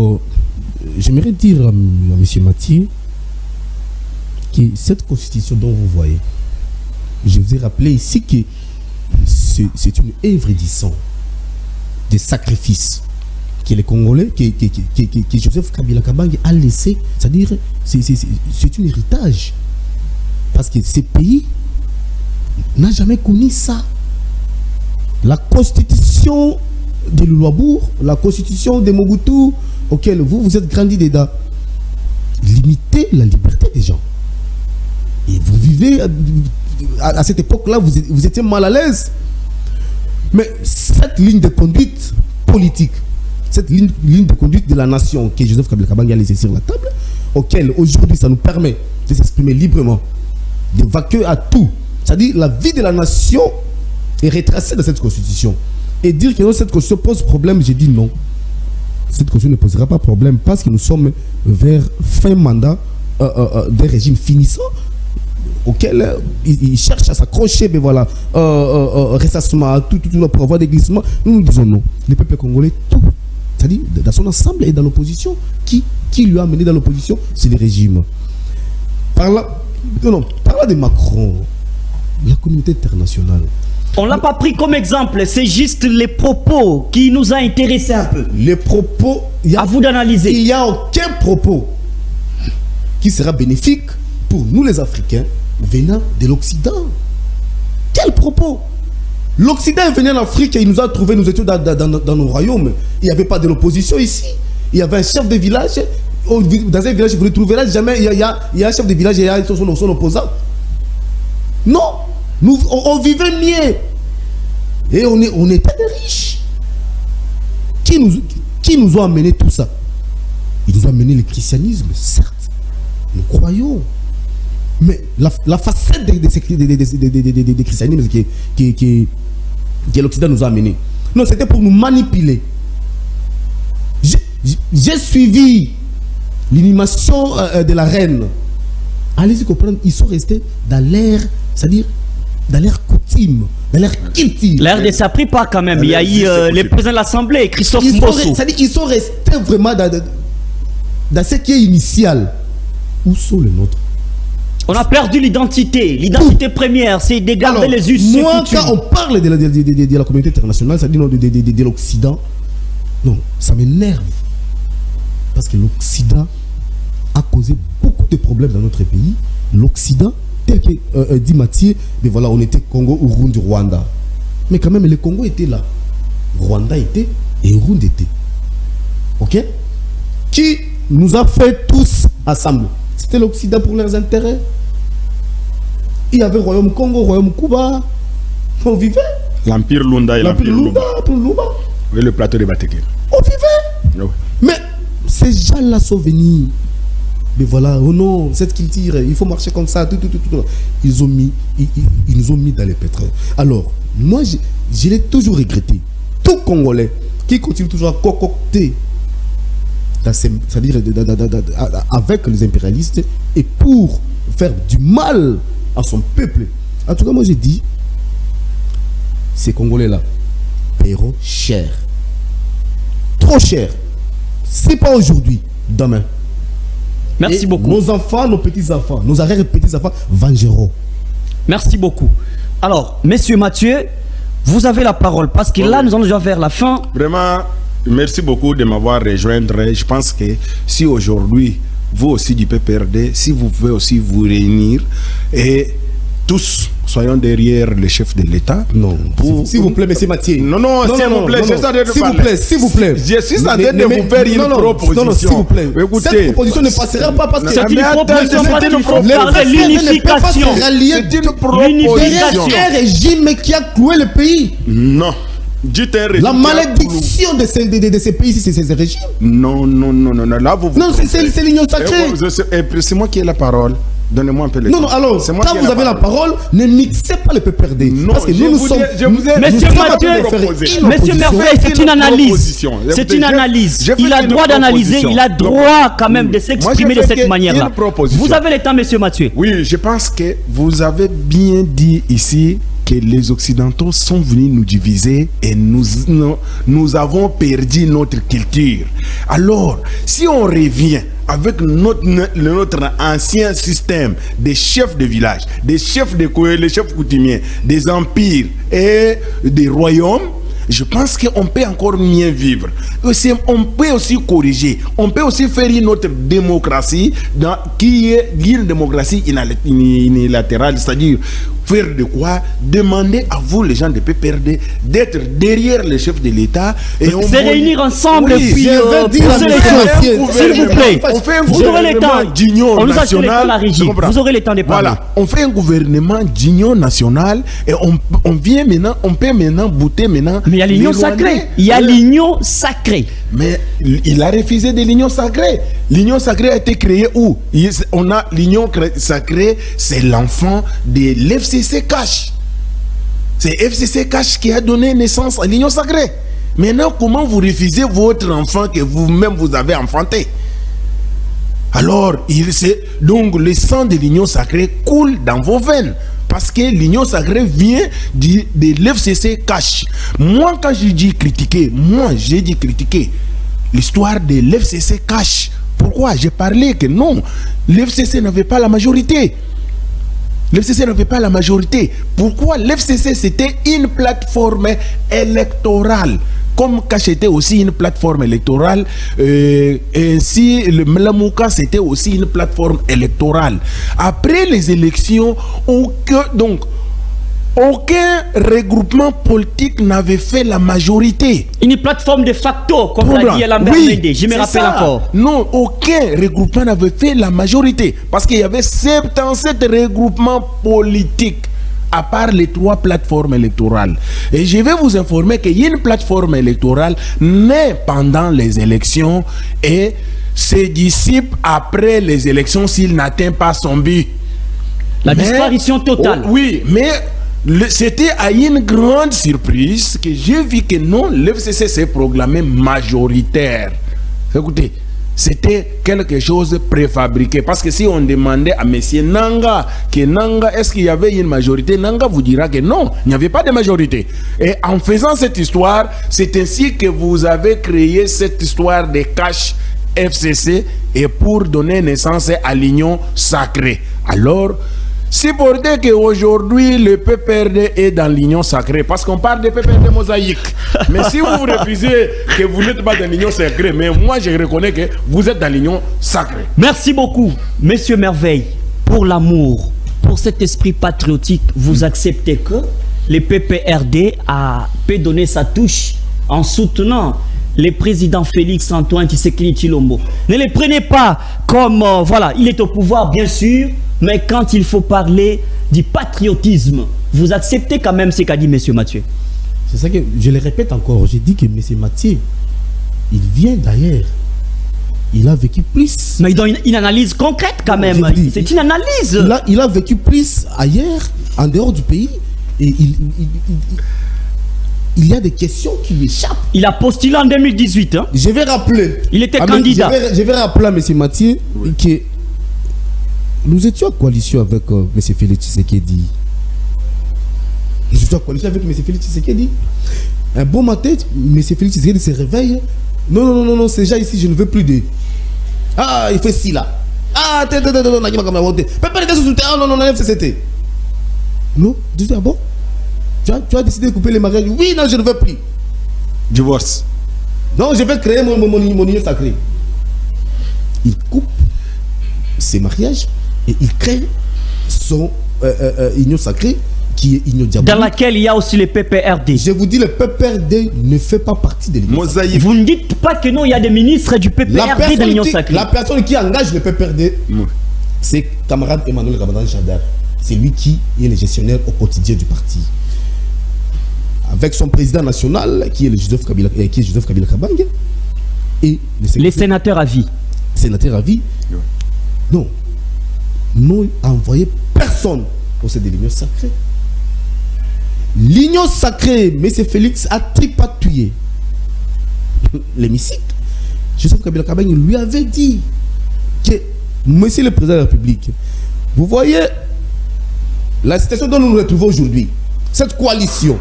J'aimerais dire à M. Mathieu que cette constitution dont vous voyez, je vous ai rappelé ici que c'est une œuvre du sang, des sacrifices que les Congolais, que Joseph Kabila Kabange a laissé. C'est-à-dire, c'est un héritage. Parce que ce pays n'a jamais connu ça. La constitution de Louabourg, la constitution de Mobutu, auquel vous êtes grandi dedans, limiter la liberté des gens. Et vous vivez, à cette époque-là, vous étiez mal à l'aise. Mais cette ligne de conduite politique, cette ligne de conduite de la nation que Joseph Kabila Kabange a laissé sur la table, auquel aujourd'hui ça nous permet de s'exprimer librement, de vaquer à tout. C'est-à-dire la vie de la nation est retracée dans cette constitution. Et dire que cette constitution pose problème, j'ai dit non. Cette constitution ne posera pas problème parce que nous sommes vers fin mandat d'un régime finissant auquel il cherche à s'accrocher, mais voilà, ressassement, tout pour avoir des glissements. Nous disons non. Le peuple congolais, tout, c'est-à-dire dans son ensemble et dans l'opposition, qui lui a amené dans l'opposition, c'est le régime. Parlant de Macron, la communauté internationale. On ne l'a pas pris comme exemple, c'est juste les propos qui nous ont intéressés un peu. Les propos, à vous d'analyser. Il n'y a aucun propos qui sera bénéfique pour nous les Africains venant de l'Occident. Quel propos? L'Occident est venu en Afrique et il nous a trouvés, nous étions dans nos royaumes. Il n'y avait pas de l'opposition ici. Il y avait un chef de village dans un village, vous ne trouverez jamais, il y a un chef de village et il y a son opposant. Non, on vivait mieux. Et on était des riches. Qui nous a amené tout ça? Ils nous ont amené le christianisme, certes. Nous croyons. Mais la facette des christianisme que l'Occident nous a amené. Non, c'était pour nous manipuler. J'ai suivi l'inhumation de la reine. Allez-y comprendre, ils sont restés dans l'air, c'est-à-dire dans l'air coutume, dans l'air culture. L'air de ça pris pas quand même. Il y a eu les présidents de l'Assemblée, Christophe Mbosso. C'est-à-dire ils sont restés vraiment dans ce qui est initial. Où sont les nôtres? On a perdu l'identité. L'identité première, c'est de garder les us. Moi, quand on parle de la communauté internationale, c'est-à-dire de l'Occident, non, ça m'énerve. Parce que l'Occident a causé beaucoup de problèmes dans notre pays. L'Occident, tel que dit Mathieu, mais voilà, on était Congo, Urundi, Rwanda. Mais quand même, le Congo était là. Rwanda était et Urundi était. Ok? Qui nous a fait tous ensemble? C'était l'Occident pour leurs intérêts. Il y avait le Royaume Congo, le Royaume Cuba. On vivait. L'Empire Lunda et l'Empire Lumba. Oui, le plateau de Batéké. On vivait. Oui. Mais ces gens-là sont venus. Mais voilà, oh non, cette culture, il faut marcher comme ça. Tout. Ils nous ont mis dans les pétrins. Alors, moi, je l'ai toujours regretté. Tout Congolais qui continue toujours à concocter, c'est-à-dire avec les impérialistes et pour faire du mal à son peuple. En tout cas, moi, j'ai dit, ces Congolais-là paieront cher. Trop cher. C'est pas aujourd'hui, demain. Merci beaucoup. Nos enfants, nos petits-enfants, nos arrière-petits-enfants vengeront. Merci beaucoup. Alors, Monsieur Mathieu, vous avez la parole parce que là, nous allons déjà vers la fin. Vraiment, merci beaucoup de m'avoir rejoindre. Je pense que si aujourd'hui, vous aussi du PPRD, si vous pouvez aussi vous réunir et tous soyons derrière le chef de l'État. Non. S'il vous plaît, monsieur Mathieu. Non, s'il vous plaît, s'il vous plaît. Je suis en train de vous faire une proposition. Non, s'il vous plaît. Écoutez, cette proposition ne passera pas parce que c'est une proposition parce qu'il faut parler de l'unification. C'est une proposition. C'est un régime qui a cloué le pays. Non. La malédiction de ces pays, c'est ces régimes. Non. Là, vous non, c'est l'union sacrée. C'est moi qui ai la parole. Donnez-moi un peu le temps. Non, alors, quand vous avez la parole, ne mixez pas le PPRD. Non, parce que nous sommes... Monsieur Merveille, c'est une analyse. C'est une analyse. Il a le droit d'analyser, il a le droit quand même de s'exprimer de cette manière-là. Vous avez le temps, monsieur Mathieu. Oui, je pense que vous avez bien dit ici que les Occidentaux sont venus nous diviser et nous avons perdu notre culture. Alors, si on revient avec notre ancien système des chefs de village, des chefs les chefs coutumiers, des empires et des royaumes, je pense qu'on peut encore mieux vivre. On peut aussi corriger, on peut aussi faire une autre démocratie qui est une démocratie unilatérale, c'est-à-dire faire de quoi? Demander à vous, les gens de PPRD, d'être derrière les chefs de l'État et on se réunir ensemble et puis pousser les choses. S'il vous plaît, vous aurez le temps. On nous a donné la régie. Vous aurez le temps de parler. Voilà, on fait un gouvernement d'union nationale et on vient maintenant, on peut maintenant bouter maintenant. Mais il y a l'union sacrée. Il y a l'union sacrée. Mais il a refusé de l'union sacrée. L'union sacrée a été créée où? On a l'union sacrée, c'est l'enfant de l'FCC Cash. C'est FCC Cash qui a donné naissance à l'union sacrée. Maintenant, comment vous refusez votre enfant que vous-même vous avez enfanté? Alors, donc le sang de l'union sacrée coule dans vos veines. Parce que l'union sacrée vient de l'FCC Cash. Moi, quand j'ai dit critiquer, l'histoire de l'FCC Cash. Pourquoi? J'ai parlé que non, l'FCC n'avait pas la majorité. L'FCC n'avait pas la majorité. Pourquoi? L'FCC, c'était une plateforme électorale. Comme Cash était aussi une plateforme électorale, ainsi le Mlamouka c'était aussi une plateforme électorale. Après les élections, donc aucun regroupement politique n'avait fait la majorité. Une plateforme de facto, comme l'a dit Lambert Mende, je me rappelle encore. Non, aucun regroupement n'avait fait la majorité. Parce qu'il y avait 77 regroupements politiques, à part les 3 plateformes électorales. Et je vais vous informer qu'il y a une plateforme électorale née pendant les élections et se dissipe après les élections s'il n'atteint pas son but. La disparition totale. Oui, mais c'était à une grande surprise que j'ai vu que non, l'FCC s'est proclamé majoritaire. Écoutez, c'était quelque chose de préfabriqué. Parce que si on demandait à M. Nanga, que Nanga, est-ce qu'il y avait une majorité, Nanga vous dira que non, il n'y avait pas de majorité. Et en faisant cette histoire, c'est ainsi que vous avez créé cette histoire de cash FCC et pour donner naissance à l'union sacrée. Alors, c'est pour dire qu'aujourd'hui, le PPRD est dans l'union sacrée. Parce qu'on parle de PPRD mosaïque. Mais si vous refusez que vous n'êtes pas dans l'union sacrée, mais moi je reconnais que vous êtes dans l'union sacrée. Merci beaucoup, Monsieur Merveille, pour l'amour, pour cet esprit patriotique. Vous acceptez que le PPRD peut donner sa touche en soutenant le président Félix Antoine Tshisekedi Tshilombo. Ne les prenez pas comme, voilà, il est au pouvoir, bien sûr, mais quand il faut parler du patriotisme, vous acceptez quand même ce qu'a dit M. Mathieu. C'est ça que je le répète encore. J'ai dit que M. Mathieu, il vient d'ailleurs. Il a vécu plus. Mais il donne une analyse concrète quand même. C'est une analyse. Il a vécu plus ailleurs, en dehors du pays. Et il y a des questions qui lui échappent. Il a postulé en 2018. Hein? Je vais rappeler. Il était candidat. Je vais rappeler à M. Mathieu que nous étions en coalition avec M. Félix Tshisekedi. Nous étions en coalition avec M. Félix Tshisekedi. Un bon matin, M. Félix Tshisekedi se réveille. Non, c'est déjà ici, je ne veux plus de... Ah, il fait ci là. Ah, non, FCCT. Non, tu dis, ah bon? Tu as décidé de couper les mariages? Oui, non, je ne veux plus. Divorce. Non, je vais créer mon union sacrée. Il coupe ses mariages et il crée son union sacrée qui est union diabolique. Dans laquelle il y a aussi le PPRD. Je vous dis, le PPRD ne fait pas partie de l'union sacrée. Vous ne dites pas que non, il y a des ministres du PPRD dans l'union sacrée. La personne qui engage le PPRD, c'est camarade Emmanuel Ramadan Jadar. C'est lui qui est le gestionnaire au quotidien du parti. Avec son président national, qui est le Joseph Kabila Kabange, et les sénateurs à vie. Sénateur à vie. Non. Nous envoyé personne au sein de l'union sacrée. L'union sacrée, M. Félix a tripatouillé l'hémicycle. Joseph Kabila Kabange lui avait dit que Monsieur le Président de la République, vous voyez la situation dont nous nous retrouvons aujourd'hui, cette coalition,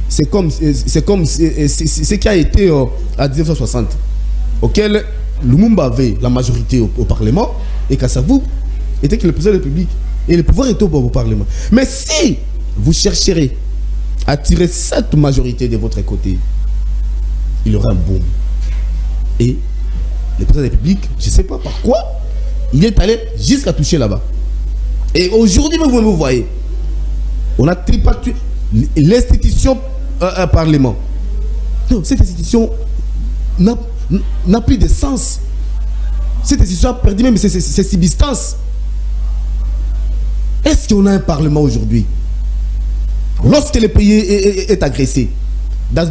c'est comme ce qui a été à 1960, auquel Lumumba avait la majorité au Parlement et Kassavou était que le président de la République et le pouvoir était au Parlement. Mais si vous chercherez à tirer cette majorité de votre côté, il y aura un boom. Et le président de la République, je ne sais pas par quoi, il est allé jusqu'à toucher là-bas. Et aujourd'hui, vous voyez, on a tripatouillé l'institution Parlement. Non, cette institution n'a plus de sens. Cette institution a perdu même ses subsistances. Est-ce qu'on a un Parlement aujourd'hui? Lorsque le pays est agressé, dans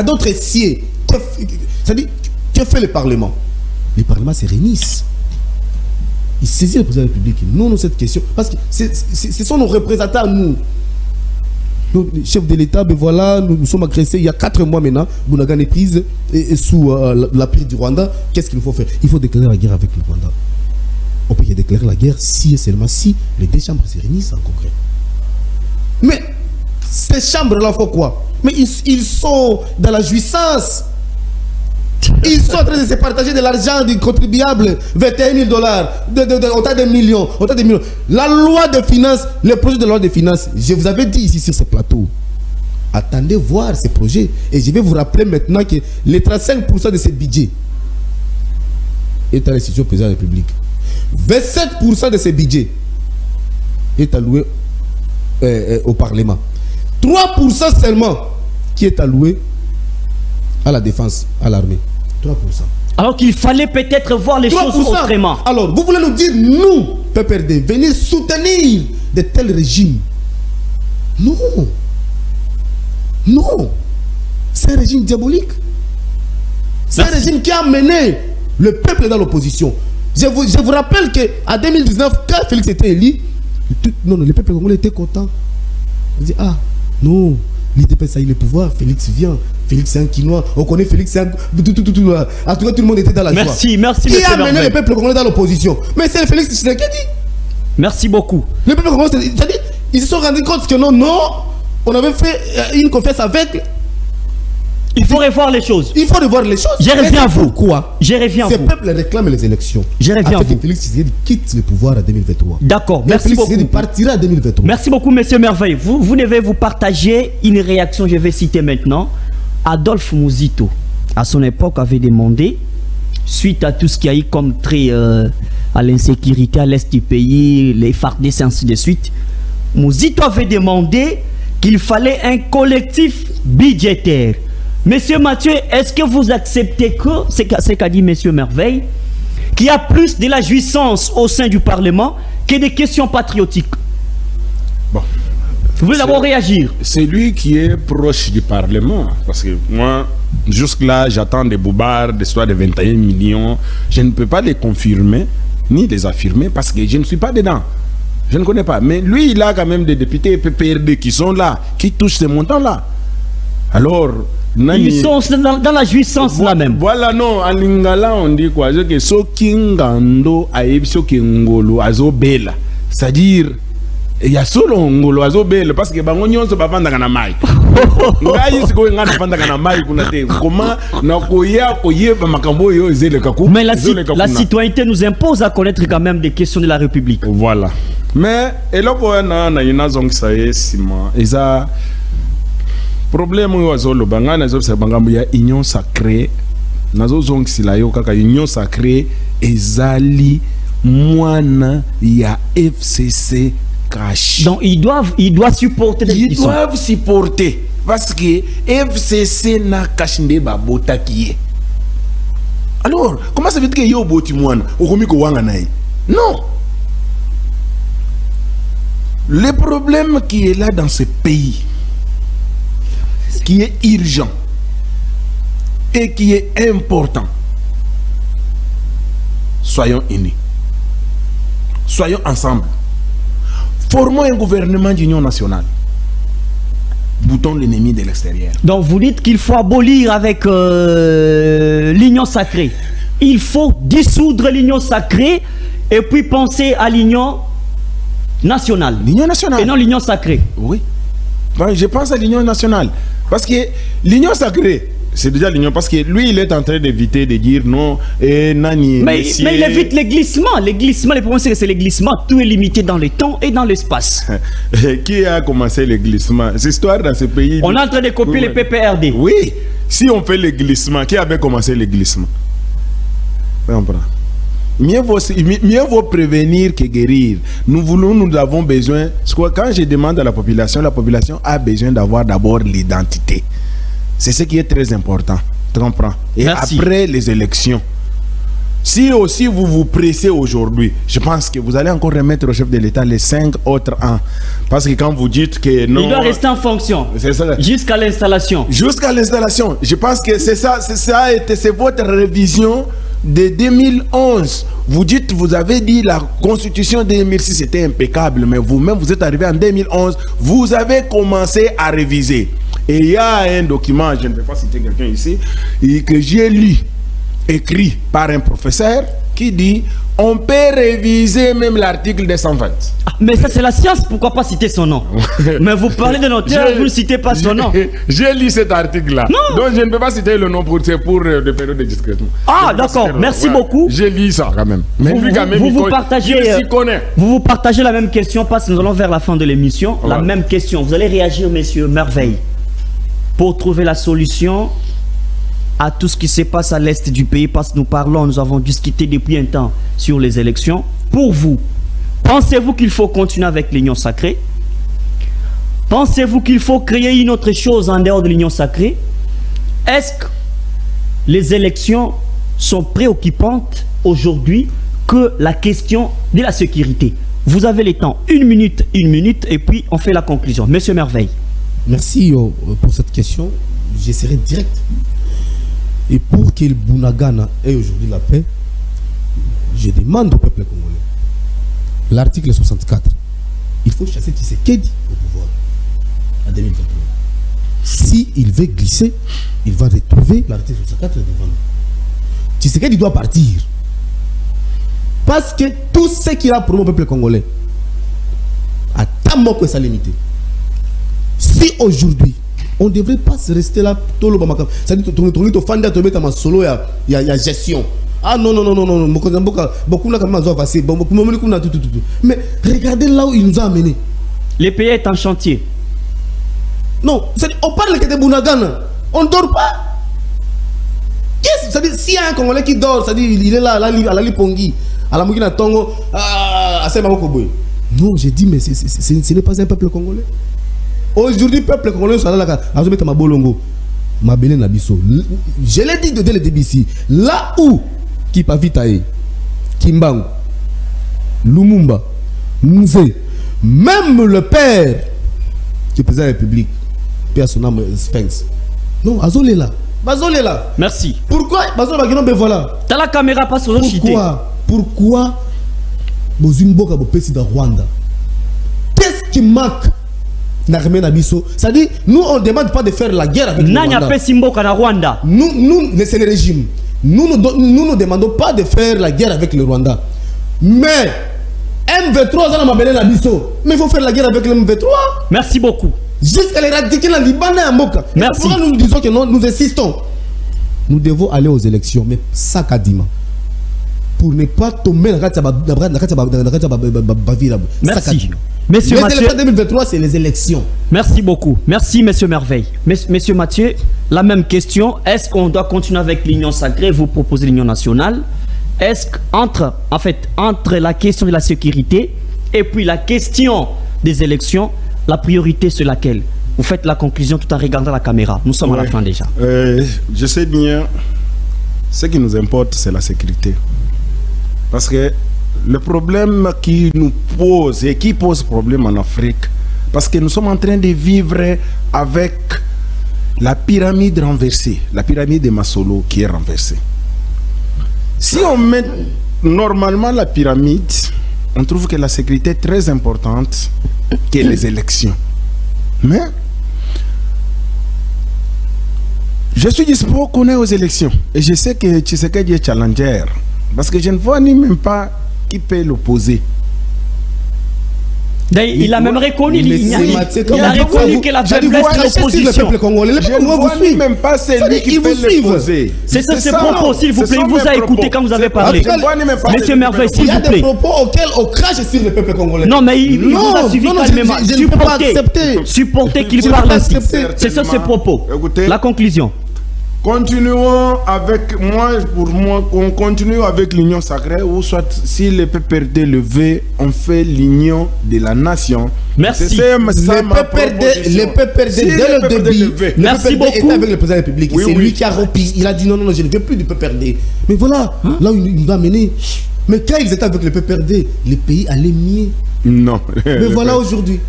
d'autres sièges, c'est-à-dire, que fait le Parlement? Les parlements se réunissent. Ils saisissent le président de la République. Non, cette question. Parce que ce sont nos représentants, nous. Nous, chef de l'État, ben voilà, nous sommes agressés il y a 4 mois maintenant. Bounagan est prise et sous la prise du Rwanda. Qu'est-ce qu'il faut faire? Il faut déclarer la guerre avec le Rwanda. On peut y déclarer la guerre si et seulement si les 2 chambres se réunissent en congrès. Mais ces chambres-là font quoi? Mais ils sont dans la jouissance. Ils sont en train de se partager de l'argent du contribuable, 21 000 $, autant de millions, autant de millions. La loi de finances, le projet de loi de finances, je vous avais dit ici sur ce plateau, attendez voir ces projets. Et je vais vous rappeler maintenant que les 35% de ce budget est à l'institution président de la République. 27% de ce budget est alloué au Parlement. 3% seulement qui est alloué à la défense, à l'armée. 3%. Alors qu'il fallait peut-être voir les choses autrement. Alors, vous voulez nous dire, nous, PPRD, venir soutenir de tels régimes? Non. Non. C'est un régime diabolique. C'est un régime qui a mené le peuple dans l'opposition. Je vous rappelle qu'en 2019, quand Félix était élu, le peuple congolais était content. Il dit, ah, non, l'IDPS a eu le pouvoir, Félix vient. Félix c'est un Quinois, on connaît Félix c'est un... En tout cas, tout le monde était dans la joie. Merci, qui a mené le peuple congolais dans l'opposition? Mais c'est Félix Tshisekedi. Merci beaucoup. Le peuple congolais, c'est-à-dire, ils se sont rendus compte que non, on avait fait une conférence avec... Il faut revoir les choses. Il faut revoir les choses. Je reviens à vous. Pourquoi Je reviens à vous. Ce peuple réclame les élections. Je reviens à vous. Félix Tshisekedi quitte le pouvoir en 2023. D'accord, merci Félix beaucoup. Tshisekedi partira en 2023. Merci beaucoup, monsieur Merveille. Vous devez vous partager une réaction, je vais citer maintenant. Adolphe Mouzito, à son époque, avait demandé, suite à tout ce qu'il y a eu comme trait à l'insécurité à l'est du pays, les FARDC, ainsi de suite, Mouzito avait demandé qu'il fallait un collectif budgétaire. Monsieur Mathieu, est-ce que vous acceptez que, c'est qu'a dit monsieur Merveille, qu'il y a plus de la jouissance au sein du Parlement que des questions patriotiques? Bon. Vous voulez d'abord réagir? C'est lui qui est proche du Parlement. Parce que moi, jusque-là, j'attends des boubards, des histoires de 21 millions. Je ne peux pas les confirmer, ni les affirmer, parce que je ne suis pas dedans. Je ne connais pas. Mais lui, il a quand même des députés PPRD qui sont là, qui touchent ces montants-là. Alors... Ils sont dans la jouissance là même. Voilà, non, en lingala on dit quoi? Que so kingando aebso kingolo azo bela. C'est-à-dire il y a solo ngolo azo bela parce que bango nyonso bavanda kana mai. Ngai siko ngana vanda kana mai kuna te. Comment na koya koyeba makambo yo ezele kaku. Mais la citoyenneté nous impose à connaître quand même des questions de la République. Voilà. Mais eloko na ina zongisa sima eza problème où azolo banga nazo se bangambo ya union sacrée nazo zong silayo kaka union sacrée ezali mwana ya FCC cash. Donc ils doivent supporter. Ils doivent supporter parce que FCC na cash ndeba botaki. Alors comment ça veut dire que yo boti mwana okomi ko wanga nayi? Non. Le problème qui est là dans ce pays, qui est urgent et qui est important, soyons unis, soyons ensemble, formons un gouvernement d'union nationale, boutons l'ennemi de l'extérieur. Donc vous dites qu'il faut abolir avec l'union sacrée, il faut dissoudre l'union sacrée et puis penser à l'union nationale. L'union nationale et non l'union sacrée. Oui, je pense à l'union nationale. Parce que l'union sacrée, c'est déjà l'union. Parce que lui, il est en train d'éviter de dire non. Et nani, mais il évite les glissements. Les glissements, le problème c'est que c'est les glissements. Tout est limité dans le temps et dans l'espace. Qui a commencé les glissements? C'est histoire dans ce pays. On est en train de copier les PPRD. Oui. Si on fait les glissements, qui avait commencé les glissements? On prend. Mieux vaut prévenir que guérir. Nous avons besoin. Quand je demande à la population a besoin d'avoir d'abord l'identité. C'est ce qui est très important. Tu comprends? Et merci. Après les élections, si aussi vous vous pressez aujourd'hui, je pense que vous allez encore remettre au chef de l'État les 5 autres ans. Parce que quand vous dites que non... Il doit rester en fonction. Jusqu'à l'installation. Jusqu'à l'installation. Je pense que c'est votre révision de 2011. Vous dites, vous avez dit la constitution de 2006 était impeccable, mais vous-même vous êtes arrivé en 2011, vous avez commencé à réviser. Et il y a un document, je ne vais pas citer quelqu'un ici, que j'ai lu, écrit par un professeur, qui dit on peut réviser même l'article 220. Mais ça c'est la science, pourquoi pas citer son nom? Mais vous parlez de notaire, vous ne citez pas son nom. J'ai lu cet article-là. Donc je ne peux pas citer le nom pour des périodes de discrétion. Ah d'accord, merci beaucoup. J'ai lu ça quand même. Mais vous partagez la même question parce que nous allons vers la fin de l'émission. La même question. Vous allez réagir, messieurs Merveille, pour trouver la solution à tout ce qui se passe à l'est du pays, parce que nous avons discuté depuis un temps sur les élections. Pour vous, pensez-vous qu'il faut continuer avec l'union sacrée? Pensez-vous qu'il faut créer une autre chose en dehors de l'union sacrée? Est-ce que les élections sont préoccupantes aujourd'hui que la question de la sécurité? Vous avez le temps, une minute, et puis on fait la conclusion. Monsieur Merveille. Merci pour cette question. J'essaierai direct. Et pour que le Bunagana ait aujourd'hui la paix, je demande au peuple congolais, l'article 64, il faut chasser Tshisekedi au pouvoir en 2023. Si il veut glisser, il va retrouver l'article 64 devant nous. Tshisekedi doit partir. Parce que tout ce qu'il a pour le peuple congolais, à tant mot que ça limité. Si aujourd'hui, on ne devrait pas se rester là, c'est-à-dire il y a gestion. Ah non, beaucoup mais regardez là où il nous a amenés. Le pays est en chantier. Non, on parle que de Bunagana. On ne dort pas. C'est-à-dire, s'il y a un Congolais qui dort, c'est-à-dire il est là, à la Lipongi, à la Mugina Tongo, à Semakoboy. Non, j'ai dit, mais ce n'est pas un peuple congolais. Aujourd'hui, le peuple congolais, je l'ai dit dès le début ici, là où Kipavitae, Kimbangu, Lumumba, Mouze, même le père qui est président de la République, père son âme Sphinx. Non, Azolé là. Bazolé là. Merci. Pourquoi Bazolé là, ben voilà. T'as la caméra passe aux chité. Pourquoi Bozumboka Bopesi de Rwanda? Qu'est-ce qui manque? C'est-à-dire, nous on ne demande pas de faire la guerre avec le Rwanda. Nous, c'est le régime. Nous ne demandons pas de faire la guerre avec le Rwanda. Mais M23, mais il faut faire la guerre avec le M23. Merci beaucoup. Jusqu'à l'éradiquer le Liban et Mboka. Merci. Pourquoi nous disons que non, nous insistons? Nous devons aller aux élections, mais sakadima. Pour ne pas tomber dans la Merci. Monsieur Mathieu. 2023, c'est les élections. Merci beaucoup. Merci, monsieur Merveille. Monsieur Mathieu, la même question. Est-ce qu'on doit continuer avec l'union sacrée? Vous proposez l'union nationale. Est-ce qu'entre la question de la sécurité et puis la question des élections, la priorité c'est laquelle? Vous faites la conclusion tout en regardant la caméra. Nous sommes à la fin déjà. Je sais bien, ce qui nous importe, c'est la sécurité. Parce que le problème qui nous pose et qui pose problème en Afrique, parce que nous sommes en train de vivre avec la pyramide renversée, la pyramide de Maslow qui est renversée. Si on met normalement la pyramide, on trouve que la sécurité est très importante que les élections. Mais je suis dispo qu'on est aux élections. Et je sais que Tshisekedi est challenger. Parce que je ne vois ni même pas qui peut l'opposer. Il a même reconnu il a reconnu que la faiblesse de l'opposition. Je ne vois ni même pas celui qui peut l'opposer. C'est ça ce propos, s'il vous plaît. Il vous a écouté quand vous avez parlé. Monsieur Merveille, s'il vous plaît. Il y a des propos auxquels on crache sur le peuple congolais. Non, mais il vous a suivi calmement. Supporter qu'il parle ainsi. C'est ça ce propos. La conclusion. Continuons avec moi, pour moi, on continue avec l'union sacrée, ou soit si le PPRD le veut, on fait l'union de la nation. Merci. Le PPRD, dès le début, merci beaucoup. Était avec le président de la République. C'est lui qui a rompi. Il a dit non, je ne veux plus du PPRD. Mais voilà, là où il nous a mené. Mais quand ils étaient avec le PPRD, le pays allait mieux. Non. Mais voilà aujourd'hui.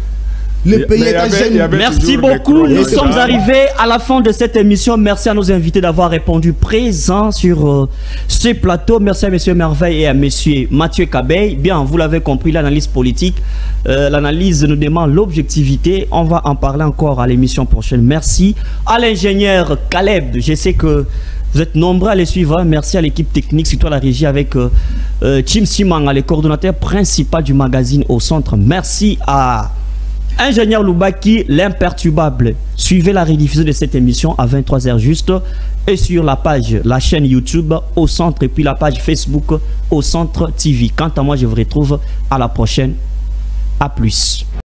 Le pays est à genoux. Merci beaucoup. Nous sommes arrivés à la fin de cette émission. Merci à nos invités d'avoir répondu présents sur ce plateau. Merci à M. Merveille et à M. Mathieu Kabeï. Bien, vous l'avez compris, l'analyse politique. L'analyse nous demande l'objectivité. On va en parler encore à l'émission prochaine. Merci à l'ingénieur Caleb. Je sais que vous êtes nombreux à les suivre. Merci à l'équipe technique, surtout à la régie avec Chim Simanga, le coordonnateur principal du magazine Au Centre. Merci à Ingénieur Loubaki, l'imperturbable. Suivez la rediffusion de cette émission à 23h juste et sur la page, la chaîne YouTube Au Centre et puis la page Facebook Au Centre TV. Quant à moi, je vous retrouve à la prochaine. À plus.